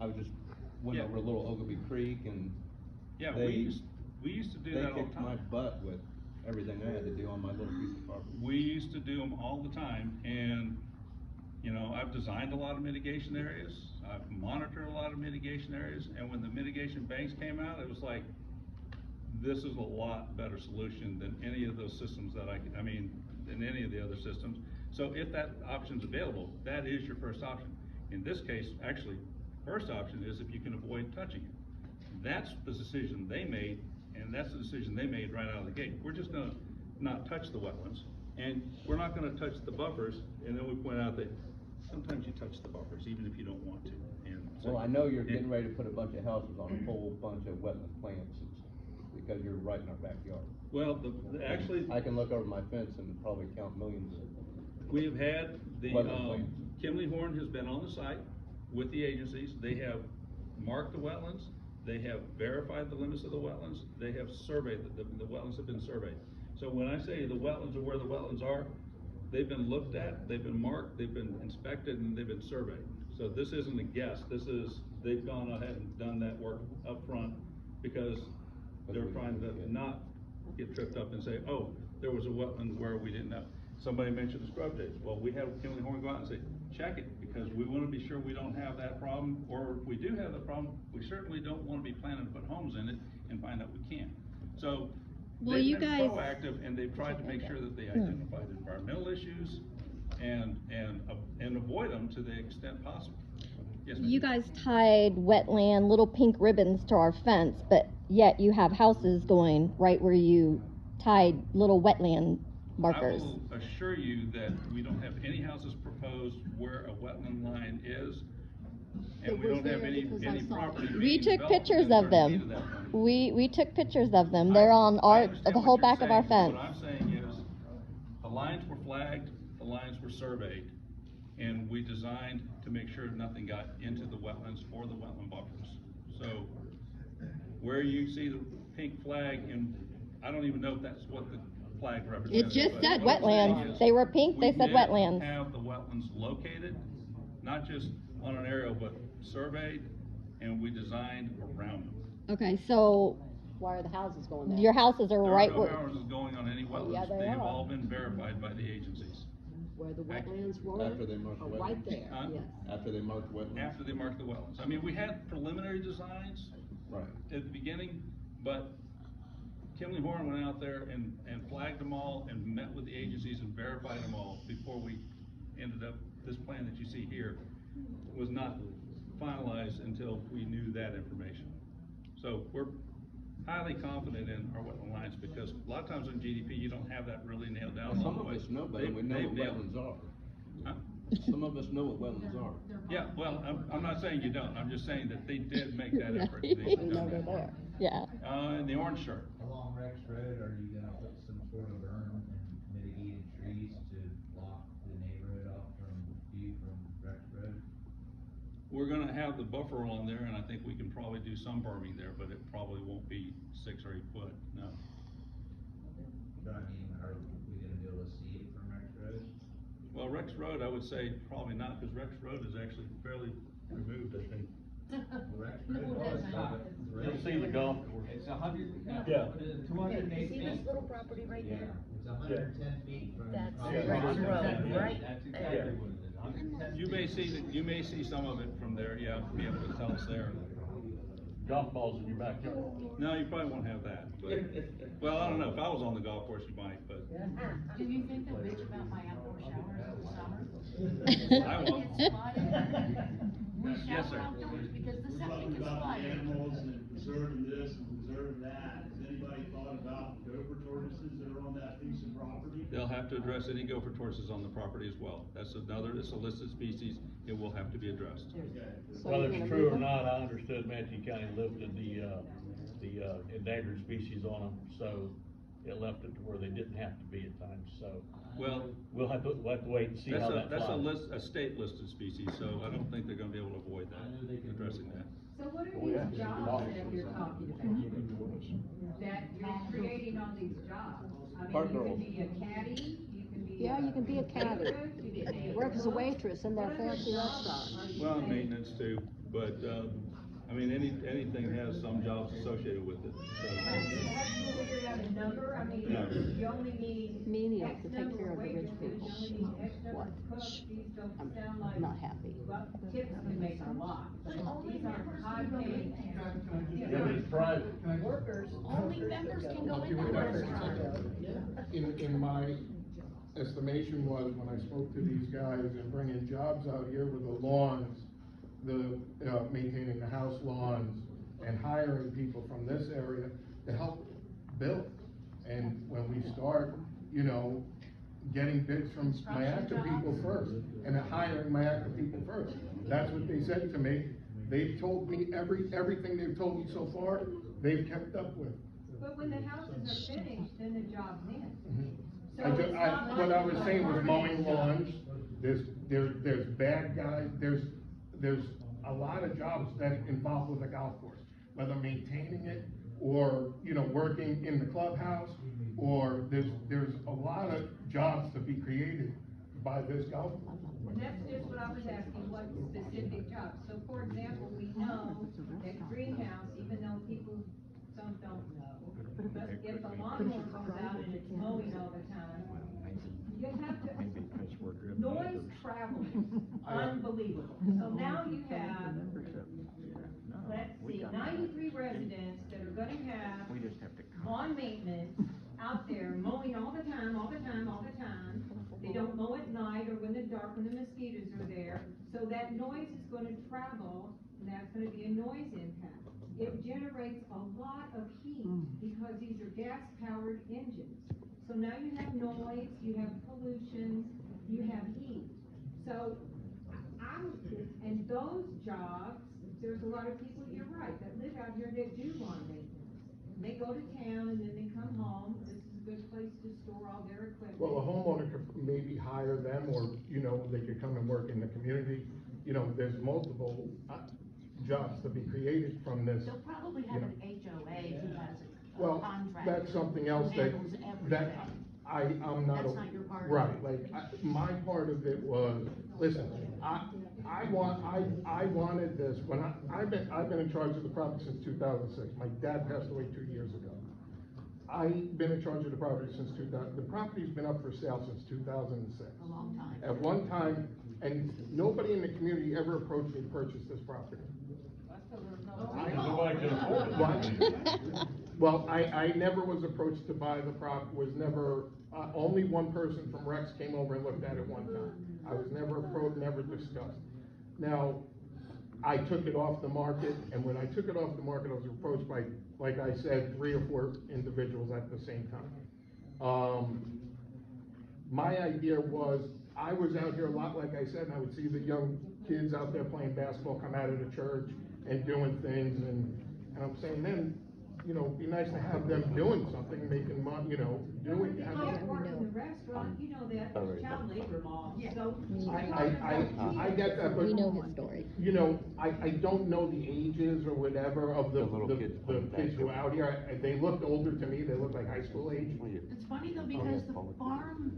I was just went over a little Ogilvy Creek and. Yeah, they, we used to do that all the They kicked my time. butt with everything I had to do on my little piece of property. We used to do them all the time, and, you know, I've designed a lot of mitigation areas, I've monitored a lot of mitigation areas, and when the mitigation banks came out, it was like, this is a lot better solution than any of those systems that than any of the other systems. So if that option's available, that is your first option. In this case, actually, first option is if you can avoid touching it. That's the decision they made, and that's the decision they made right out of the gate. We're just gonna not touch the wetlands, and we're not gonna touch the buffers, and then we point out that sometimes you touch the buffers, even if you don't want to. And so, Well, I know you're getting ready to put a bunch of houses on a whole bunch of wetland plants, because you're right in our backyard. Well, actually, I can look over my fence and probably count millions of. we have had the, wetland plants. Kimley Horn has been on the site with the agencies. They have marked the wetlands, they have verified the limits of the wetlands, they have surveyed, the wetlands have been surveyed. So when I say the wetlands are where the wetlands are, they've been looked at, they've been marked, they've been inspected, and they've been surveyed. So this isn't a guess, they've gone ahead and done that work up front because they're trying to not get tripped up and say, oh, there was a wetland where we didn't know. Somebody mentioned the scrub days. Well, we have Kimley Horn go out and say, check it, because we want to be sure we don't have that problem, or if we do have the problem, we certainly don't want to be planning to put homes in it and find out we can't. So Well, they've you been guys- proactive, and they've tried to make sure that they identify the environmental issues and avoid them to the extent possible. Yes, ma'am. You guys tied wetland little pink ribbons to our fence, but yet you have houses going right where you tied little wetland markers. I will assure you that we don't have any houses proposed where a wetland line is, and we don't have any property We being took developed pictures within of 30 feet them. of that line. We took pictures of them. They're on our, understand the what whole you're back of our saying, fence. but What I'm saying is, the lines were flagged, the lines were surveyed, and we designed to make sure nothing got into the wetlands or the wetland buffers. So, where you see the pink flag, and I don't even know if that's what the flag represents. It just but said what I'm saying wetlands. is They were pink, they we said did wetlands. have the wetlands located, not just on an aerial, but surveyed, and we designed around them. Okay, so Why are the houses going there? your houses are There right are no where, houses going on any wetlands. yeah, they have are. all been verified by the agencies. Where the Ac- wetlands were? After they marked the are right wetlands? there, Huh? yes. After they marked wetlands? After they marked the wetlands. I mean, we had preliminary designs Right. at the beginning, but Kimley Horn went out there and flagged them all and met with the agencies and verified them all before we ended up, this plan that you see here was not finalized until we knew that information. So we're highly confident in our wetland lines, because a lot of times in GDP, you don't have that really nailed down. Well, all some the of way. us know, but we know They've what nailed wetlands it. are. Huh? Some of us know what wetlands are. Yeah, well, I'm not saying you don't, I'm just saying that they did make that effort. Right. They've done that work. yeah. And the orange shirt. Along Rex Road, are you gonna put some sort of berm and mitigated trees to block the neighborhood off from view from Rex Road? We're gonna have the buffer on there, and I think we can probably do some berming there, but it probably won't be 6 or 8 foot, no. But I mean, are we gonna be able to see it from Rex Road? Well, Rex Road, I would say probably not, because Rex Road is actually fairly removed, I think. Rex No, Road? it isn't. You'll see the golf course. It's 100, Yeah. 208 See feet. this little property right Yeah, there? it's 110 feet from. That's from Rex the Road, property. right That's there. exactly what it is, 110 You may see some of it from there, yeah, be able to tell us there. Golf balls in your backyard. No, you probably won't have that, but, well, I don't know, if I was on the golf course, you might, but. Do you think they'll bitch about my outdoor showers in the summer? I won't. It's flooded. We Yes, shower sir. outdoors because the We're septic talking is about the flooded. animals and preserving this and preserving that. Has anybody thought about gopher tortoises that are on that piece of property? They'll have to address any gopher tortoises on the property as well. That's another, it's a listed species, it will have to be addressed. Whether it's true or not, I understood Manatee County lifted the endangered species on them, so it left it to where they didn't have to be at times, so. Well, We'll have to wait and see how that That's flies. a state listed species, so I don't think they're gonna be able to avoid that, addressing that. So what are Oh, yeah. these jobs that you're talking about? That you're creating all these jobs? I mean, Park you girls. can be a caddy, you can be. Yeah, you can be a caddy. waitress, you can be Work as a cook. waitress in that What other fancy jobs restaurant. are you Well, saying? maintenance too, but, I mean, anything has some jobs associated with it, Have so. you figured out a number? I mean, No. you only need Menial X to take number care of of the rich waitresses, you people. only need X number What? of cooks, these don't sound like. Not happy. Well, tips can make a lot, but these aren't high paid. Yeah, but it's private. Only members can go in that restaurant. In my estimation was, when I spoke to these guys and bringing jobs out here with the lawns, maintaining the house lawns, and hiring people from this area to help build. And when we start, getting bids from Myakka people first, and then hiring Myakka people first. That's what they said to me. They've told me everything they've told me so far, they've kept up with. But when the houses are finished, then the job's in. So I it's not what I was like saying was a mowing permanent job. lawns, there's bad guys, there's a lot of jobs that involve with a golf course, whether maintaining it, or, working in the clubhouse, or there's a lot of jobs to be created by this golf course. And that's just what I was asking, what specific jobs? So for example, we know that greenhouse, even though some don't know, but if the lawnmower comes out and it's mowing all the time, you have to, noise traveling, unbelievable. So now you have, let's see, 93 residents that are gonna have lawn maintenance out there mowing all the time, all the time, all the time. They don't mow at night or when it's dark, when the mosquitoes are there. So that noise is gonna travel, and that's gonna be a noise impact. It generates a lot of heat because these are gas-powered engines. So now you have noise, you have pollution, you have heat. So and those jobs, there's a lot of people, you're right, that live out here that do lawn maintenance. They go to town and then they come home, this is a good place to store all their equipment. Well, a homeowner could maybe hire them, or, they could come and work in the community. There's multiple jobs to be created from this. They'll probably have an HOA who has a Well, contract. that's something else that, handles that everything. I'm not. That's not your part of it. Right, my part of it was, listen, I wanted this, when I've been in charge of the property since 2006. My dad passed away 2 years ago. I've been in charge of the property since 2000, the property's been up for sale since 2006. A long time. At one time, and nobody in the community ever approached me to purchase this property. Nobody can afford it. What? Well, I never was approached to buy the was never, only one person from Rex came over and looked at it one time. I was never approached, never discussed. Now, I took it off the market, and when I took it off the market, I was approached by, like I said, 3 or 4 individuals at the same time. My idea was, I was out here a lot, like I said, and I would see the young kids out there playing basketball come out of the church and doing things, and I'm saying, then, be nice to have them doing something, making money, you know, doing, They having. don't work in the restaurant, you know that, there's child labor laws, so. I get that, but. We know his story. You know, I don't know the ages or whatever of the kids who are out here. They looked older to me, they look like high school age. It's funny though, because the farm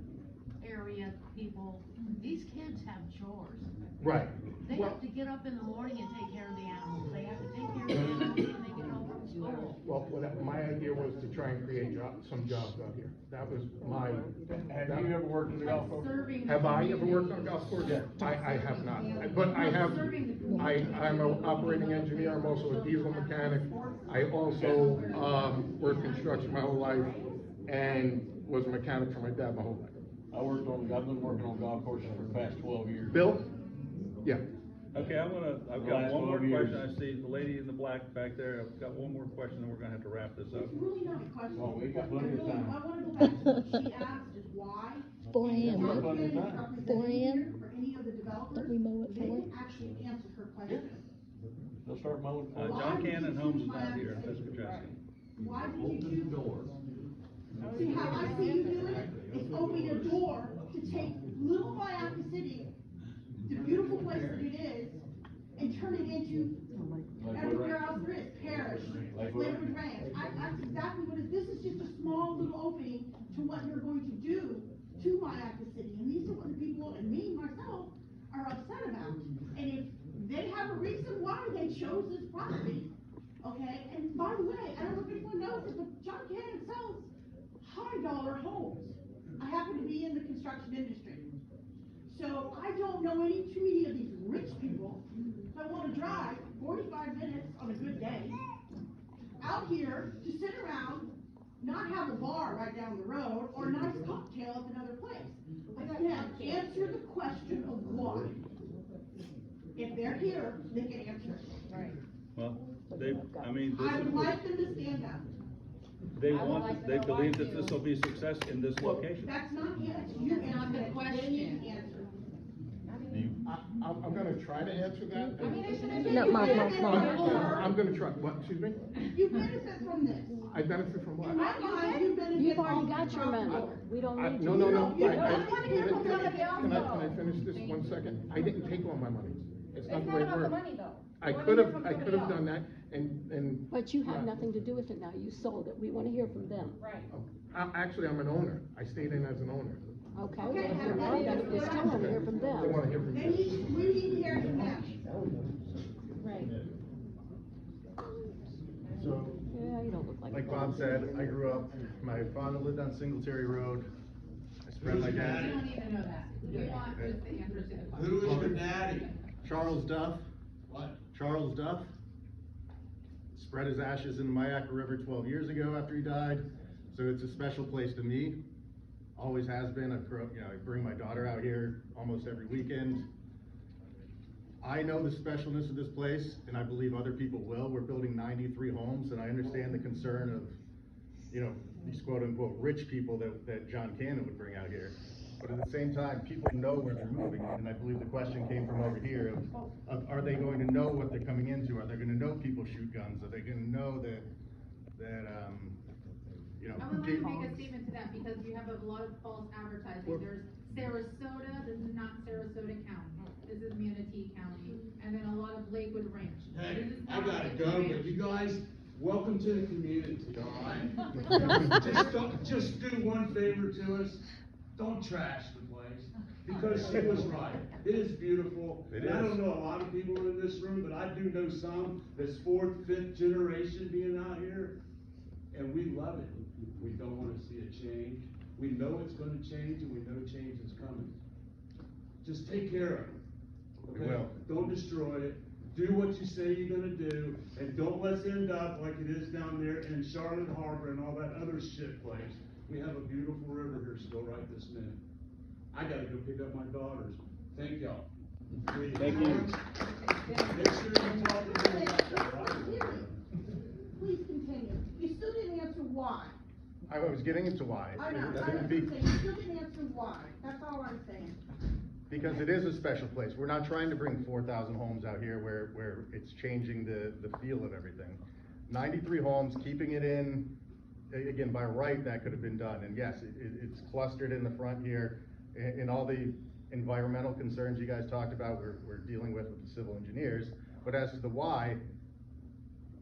area people, these kids have chores. Right. They have to get up in the morning and take care of the animals, they have to take care of the animals when they get home from school. Well, my idea was to try and create some jobs out here. That was my. Have you ever worked in the golf course? Have I ever worked on a golf course? Yeah. I have not, but I'm an operating engineer, I'm also a diesel mechanic. I also, worked construction my whole life and was a mechanic for my dad my whole life. I've been working on golf courses for the past 12 years. Bill? Yeah. Okay, I've The got last one more 12 years. question. I see the lady in the black back there. I've got one more question, and we're gonna have to wrap this up. It's really not a question. Well, we got plenty of time. I wanna go back to what she asked is why. 4 a.m., John right? Cannon is 4 representing a.m.? here For any of the developers. Don't we mow at They 4? can actually answer her question. They'll start mowing. John Cannon Holmes is not here. That's what you're asking. Why did you do doors? See, how I see you do it, is opening a door to take little Myakka City, the beautiful place that it is, and turn it into everywhere else there is, Parish, Lakewood Ranch. That's exactly what it is. This is just a small little opening to what you're going to do to Myakka City. And these are what the people, and me, myself, are upset about. And if they have a reason why they chose this property, okay? And by the way, I don't know if anyone knows it, but John Cannon sells high-dollar homes. I happen to be in the construction industry. So I don't know too many of these rich people that want to drive 45 minutes on a good day out here to sit around, not have a bar right down the road or a nice cocktail at another place. Now, answer the question of why. If they're here, they can answer it. Right. Well, I mean, I would like them to stand up. they believe that this will be a success in this location. That's not the answer. You answer the question. I'm gonna try to answer that. No, Mom. I'm gonna try, what, excuse me? You benefit from this. I benefit from what? In my mind, you benefit. You've already got your money. We don't need to. No. You don't want to hear from somebody else, Can though. I finish this 1 second? I didn't take all my money. It's not the way it about the works. money, though. I We could wanna have, hear from I could somebody have done else. that, and. But you have nothing to do with it now, you sold it, we wanna hear from them. Right. Actually, I'm an owner. I stayed in as an owner. Okay, Okay, well, if you're and wrong, then then we still wanna hear from They them. wanna hear from They you. need, we need to hear from them. Right. So, Yeah, you don't look like. like Bob said, I grew up, my father lived on Singleterry Road. I spread my You dad. don't need to know that. We want just the answer to the question. Who is your daddy? Charles Duff. What? Charles Duff. Spread his ashes in the Myakka River 12 years ago after he died. So it's a special place to me. Always has been. I bring my daughter out here almost every weekend. I know the specialness of this place, and I believe other people will. We're building 93 homes, and I understand the concern of, these quote-unquote rich people that John Cannon would bring out here. But at the same time, people know where they're moving, and I believe the question came from over here of are they going to know what they're coming into? Are they going to know people shoot guns? Are they going to know that I would like to make a statement to that because you have a lot of false advertising. There's Sarasota, this is not Sarasota County. This is Manatee County, and then a lot of Lakewood Ranch. Hey, This is I not gotta Lakewood go, Ranch. but you guys, welcome to the community, all right? Just do one favor to us, don't trash the place, because she was right. It is beautiful. It And I is. don't know a lot of people in this room, but I do know some that's 4th, 5th generation being out here, and we love it. We don't wanna see it change. We know it's gonna change, and we know change is coming. Just take care of it. We Okay? will. Don't destroy it. Do what you say you're gonna do, and don't let's end up like it is down there in Charlotte Harbor and all that other shit place. We have a beautiful river here still right this minute. I gotta go pick up my daughters. Thank y'all. Thank you. Make sure you talk to them about that, right? Please continue. You still didn't answer why. I was getting into why. I know, It's I gonna was be- gonna say, you still didn't answer why. That's all I'm saying. Because it is a special place. We're not trying to bring 4,000 homes out here where it's changing the feel of everything. 93 homes, keeping it in, again, by right, that could have been done, and yes, it's clustered in the front here, and all the environmental concerns you guys talked about, we're dealing with the civil engineers, but as to the why,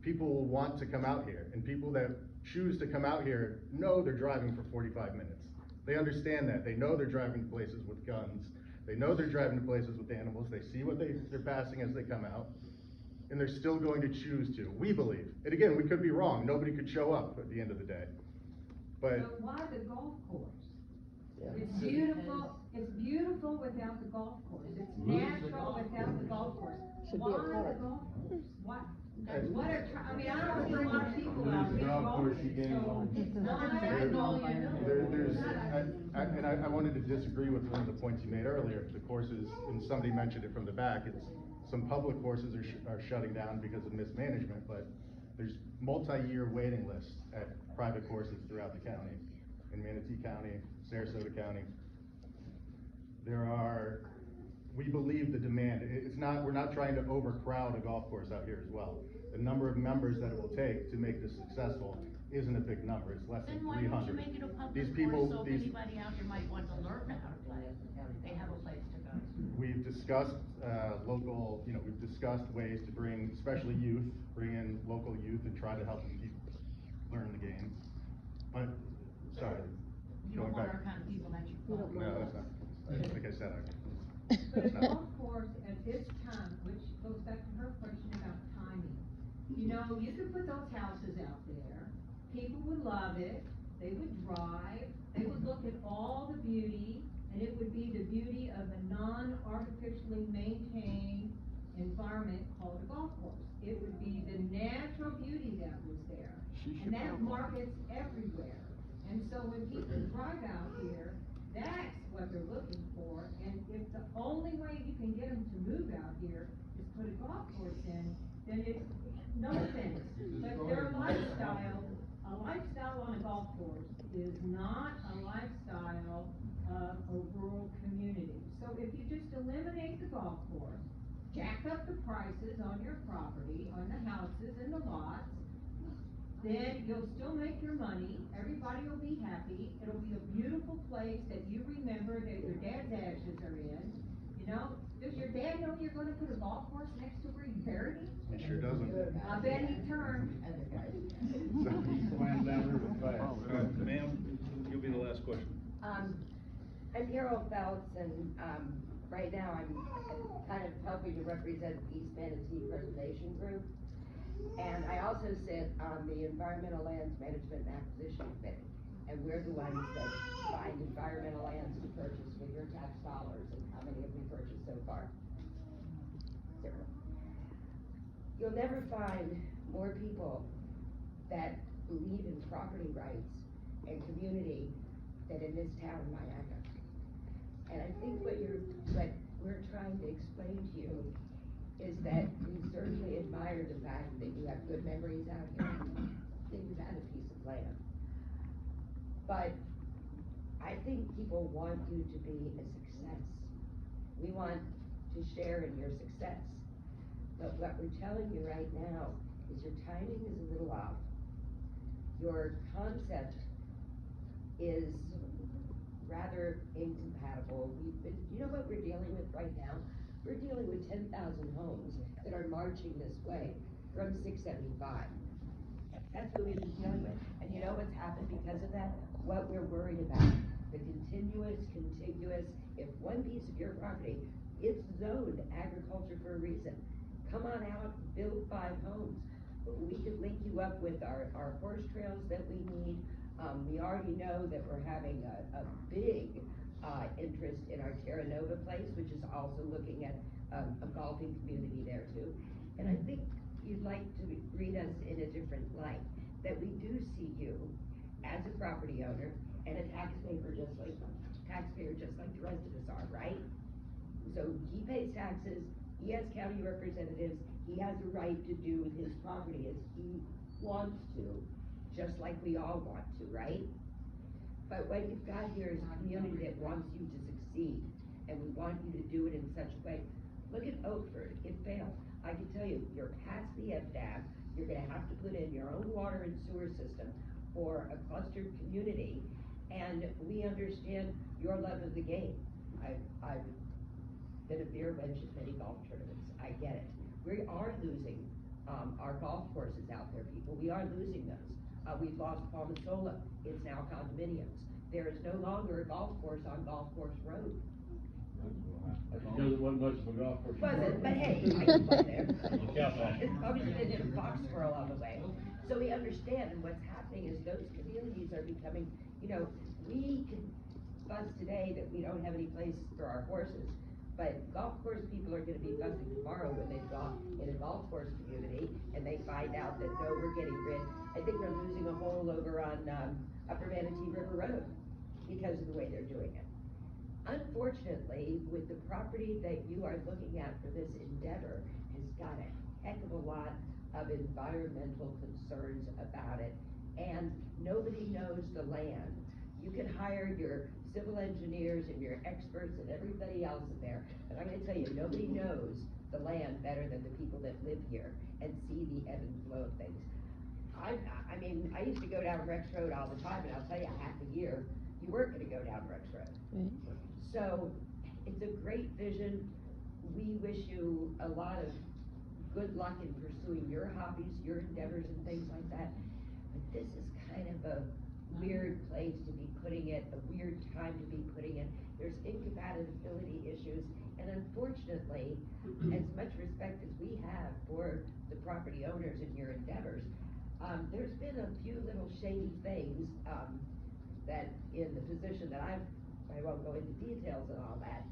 people will want to come out here, and people that choose to come out here know they're driving for 45 minutes. They understand that. They know they're driving to places with guns. They know they're driving to places with animals. They see what they're passing as they come out, and they're still going to choose to, we believe. And again, we could be wrong. Nobody could show up at the end of the day. But why the golf course? It's beautiful without the golf course. It's natural without the golf course. Should be a Why park. the golf course? What? I mean, I don't see a lot of people out there. And I wanted to disagree with one of the points you made earlier. The courses, and somebody mentioned it from the back, it's some public courses are shutting down because of mismanagement, but there's multi-year waiting lists at private courses throughout the county, in Manatee County, Sarasota County. We believe the demand, we're not trying to overcrowd a golf course out here as well. The number of members that it will take to make this successful isn't a big number, it's less than 300. Then why don't you make it a public course, so if anybody out here might want to learn how to play, they have a place to go. We've discussed we've discussed ways to bring, especially youth, bring in local youth and try to help them learn the game. But, sorry, You don't want our kind of people that you call. No, that's not, like I said, But a golf course at this time, which goes back to her question about timing. You know, you could put those houses out there, people would love it, they would drive, they would look at all the beauty, and it would be the beauty of a non-artificially maintained environment called a golf course. It would be the natural beauty that was there, and that markets everywhere. And so when people drive out here, that's what they're looking for, and if the only way you can get them to move out here is put a golf course in, then it's, no offense, but their lifestyle, a lifestyle on a golf course is not a lifestyle of a rural community. So if you just eliminate the golf course, jack up the prices on your property, on the houses and the lots, then you'll still make your money, everybody will be happy, it'll be a beautiful place that you remember that your dad's ashes are in. You know, does your dad know you're gonna put a golf course next to where you buried him? It sure doesn't. I bet he turned. Ma'am, you'll be the last question. I'm Carol Phelps, and, right now I'm kind of helping to represent East Manatee Preservation Group. And I also sit on the Environmental Lands Management and Acquisition Committee. And we're the ones that find environmental lands to purchase with your tax dollars. And how many have we purchased so far? 0. You'll never find more people that believe in property rights and community than in this town, Myakka. And I think what we're trying to explain to you is that we certainly admire the fact that you have good memories out here, that you've had a piece of land. But I think people want you to be a success. We want to share in your success. But what we're telling you right now is your timing is a little off. Your concept is rather incompatible. You know what we're dealing with right now? We're dealing with 10,000 homes that are marching this way from 675. That's what we've been dealing with. And you know what's happened because of that? What we're worried about. The contiguous, if one piece of your property, it's zoned agriculture for a reason. Come on out, build 5 homes. We could link you up with our horse trails that we need. We already know that we're having a big interest in our Terra Nova place, which is also looking at a golfing community there too. And I think you'd like to read us in a different light, that we do see you as a property owner and a taxpayer just like the rest of us are, right? So he pays taxes, he has county representatives, he has a right to do with his property as he wants to, just like we all want to, right? But what you've got here is a community that wants you to succeed, and we want you to do it in such a way. Look at Oakford, it failed. I can tell you, you're past the FDAP, you're gonna have to put in your own water and sewer system for a clustered community, and we understand your love of the game. I've been a beer bench at many golf tournaments, I get it. We are losing, our golf courses out there, people, we are losing those. We've lost Palmasola, it's now condominiums. There is no longer a golf course on Golf Course Road. Because it wasn't much of a golf course. Wasn't, but hey, I can play there. It's probably been in a fox squirrel on the way. So we understand, and what's happening is those communities are becoming, we can fuss today that we don't have any place for our horses, but golf course people are gonna be fussing tomorrow when they go in a golf course community and they find out that, no, we're getting rid, I think we're losing a hole over on, Upper Manatee River Road because of the way they're doing it. Unfortunately, with the property that you are looking at for this endeavor, has got a heck of a lot of environmental concerns about it, and nobody knows the land. You can hire your civil engineers and your experts and everybody else in there, but I'm gonna tell you, nobody knows the land better than the people that live here and see the ebb and flow of things. I mean, I used to go down Rex Road all the time, and I'll tell you, half a year, you weren't gonna go down Rex Road. So, it's a great vision. We wish you a lot of good luck in pursuing your hobbies, your endeavors and things like that. But this is kind of a weird place to be putting it, a weird time to be putting it. There's incompatibility issues, and unfortunately, as much respect as we have for the property owners and your endeavors, there's been a few little shady things, that in the position that I won't go into details and all that,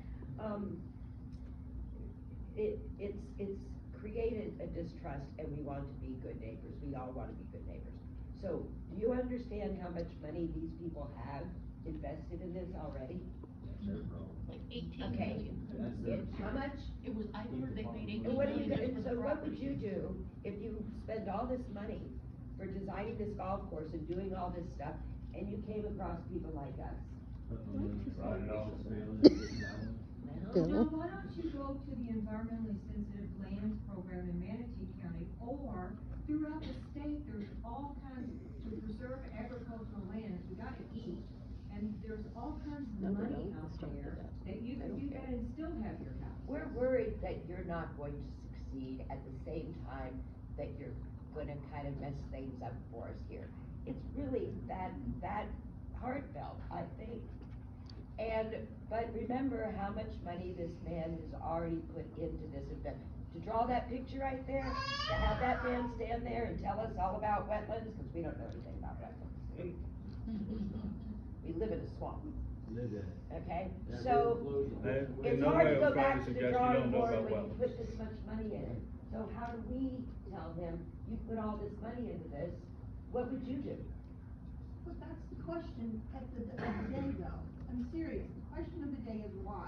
it's created a distrust, and we want to be good neighbors. We all want to be good neighbors. So, do you understand how much money these people have invested in this already? Like 18 Okay. million. How much? It was, I heard they paid 18 And what do you, million and for so the what would property. you do if you spend all this money for designing this golf course and doing all this stuff, and you came across people like us? Now, why don't you go to the environmentally sensitive lands program in Manatee County, or throughout the state, there's all kinds, to preserve agricultural lands, we gotta eat. And there's all kinds of money out there that you can do that and still have your house. We're worried that you're not going to succeed at the same time that you're gonna kind of mess things up for us here. It's really that heartfelt, I think. But remember how much money this man has already put into this event. To draw that picture right there, to have that man stand there and tell us all about wetlands, because we don't know anything about wetlands. We live in a swamp. Live in it. Okay, That so, road flows- it's no hard way to I go was trying back to to the suggest you drawing don't know board about when you wetlands. put this much money in it. So how do we tell him, you put all this money into this, what would you do? But that's the question at the day though. I'm serious. The question of the day is why.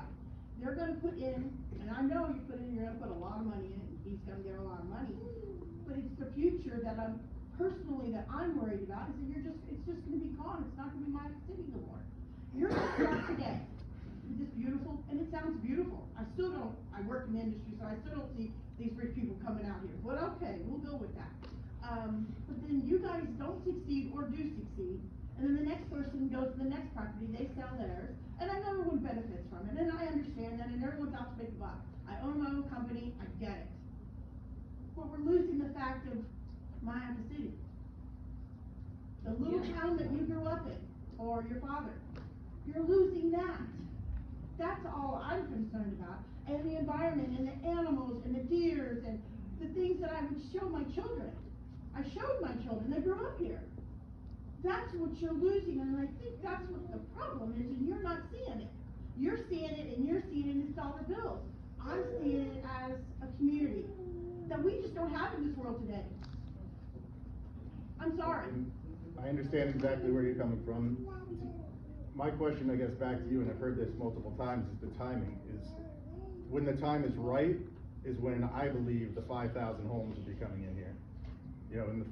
They're gonna put in, and I know you're gonna put a lot of money in it, and he's gonna get a lot of money. But it's the future that I'm worried about, is that it's just gonna be gone. It's not gonna be my city no more. You're gonna start today. It's just beautiful, and it sounds beautiful. I work in the industry, so I still don't see these rich people coming out here. But okay, we'll go with that. But then you guys don't succeed or do succeed, and then the next person goes to the next property, they sell theirs, and I know everyone benefits from it, and I understand that, and everyone's out to make a buck. I own my own company, I get it. But we're losing the fact of Myakka City. The little town that you grew up in, or your father, you're losing that. That's all I'm concerned about, and the environment, and the animals, and the deers, and the things that I would show my children. I showed my children, they grew up here. That's what you're losing, and I think that's what the problem is, and you're not seeing it. You're seeing it, and you're seeing it as dollar bills. I'm seeing it as a community that we just don't have in this world today. I'm sorry. I understand exactly where you're coming from. My question, I guess, back to you, and I've heard this multiple times, is the timing. Is when the time is right, is when I believe the 5,000 homes will be coming in here. In the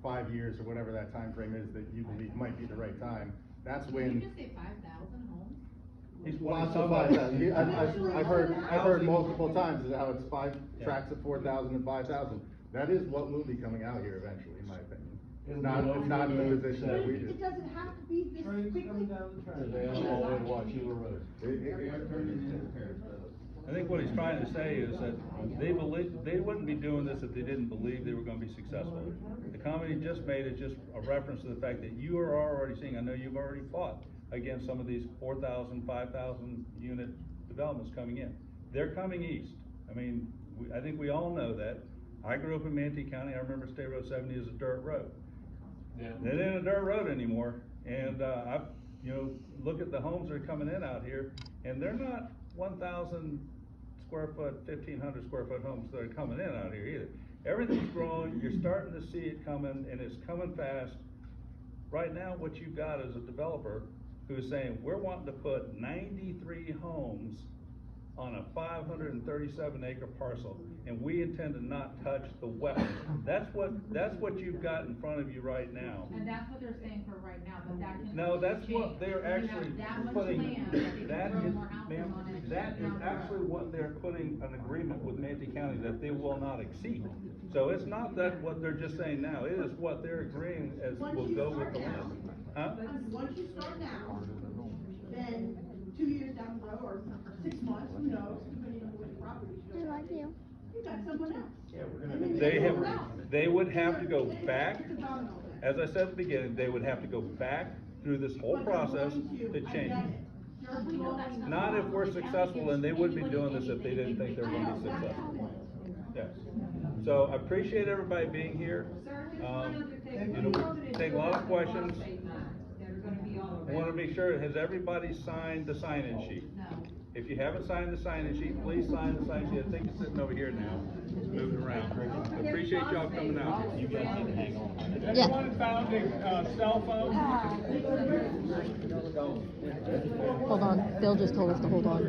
five years or whatever that time frame is that you believe might be the right time. That's when. Did you just say 5,000 homes? Lots of 5,000. I've heard multiple times how it's 5 tracks of 4,000 and 5,000. That is what will be coming out here eventually, in my opinion. It's It'll not, be it's not in the over position that we do. It doesn't have to be this quickly. Cause they own all the way to Wachula Road. I think what he's trying to say is that they wouldn't be doing this if they didn't believe they were gonna be successful. The comment he just made is just a reference to the fact that you are already seeing, I know you've already fought against some of these 4,000, 5,000 unit developments coming in. They're coming east. I mean, I think we all know that. I grew up in Manatee County. I remember State Road 70 as a dirt road. Yeah. It ain't a dirt road anymore, and, look at the homes that are coming in out here, and they're not 1,000 square foot, 1,500 square foot homes that are coming in out here either. Everything's growing, you're starting to see it coming, and it's coming fast. Right now, what you've got is a developer who's saying, we're wanting to put 93 homes on a 537 acre parcel, and we intend to not touch the wetlands. That's what you've got in front of you right now. And that's what they're saying for right now, but that can. No, that's change. what they're When you have actually that much putting, land, they can that grow is, more houses ma'am, on it that is down the road. actually what they're putting an agreement with Manatee County that they will not exceed. So it's not that what they're just saying now, it is what they're agreeing as will go with the land. Huh? Once you start now, then 2 years down the road, or 6 months, who knows, depending on what property you got. You got someone else. They would have to go back, as I said at the beginning, they would have to go back through this whole process to change. Not if we're successful, and they wouldn't be doing this if they didn't think they were gonna be successful. Yes. So I appreciate everybody being here. Take a lot of questions. I wanna make sure, has everybody signed the sign-in sheet? If you haven't signed the sign-in sheet, please sign the sign-in sheet. I think it's sitting over here now. It's moving around. Appreciate y'all coming out. You guys need to hang on. Yeah. Anyone found a cell phone? Hold on, Bill just told us to hold on.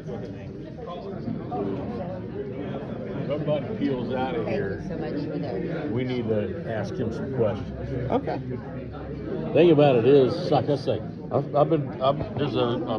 If everybody peels out of here, we need to ask him some questions. Okay. Thing about it is, like I say, there's a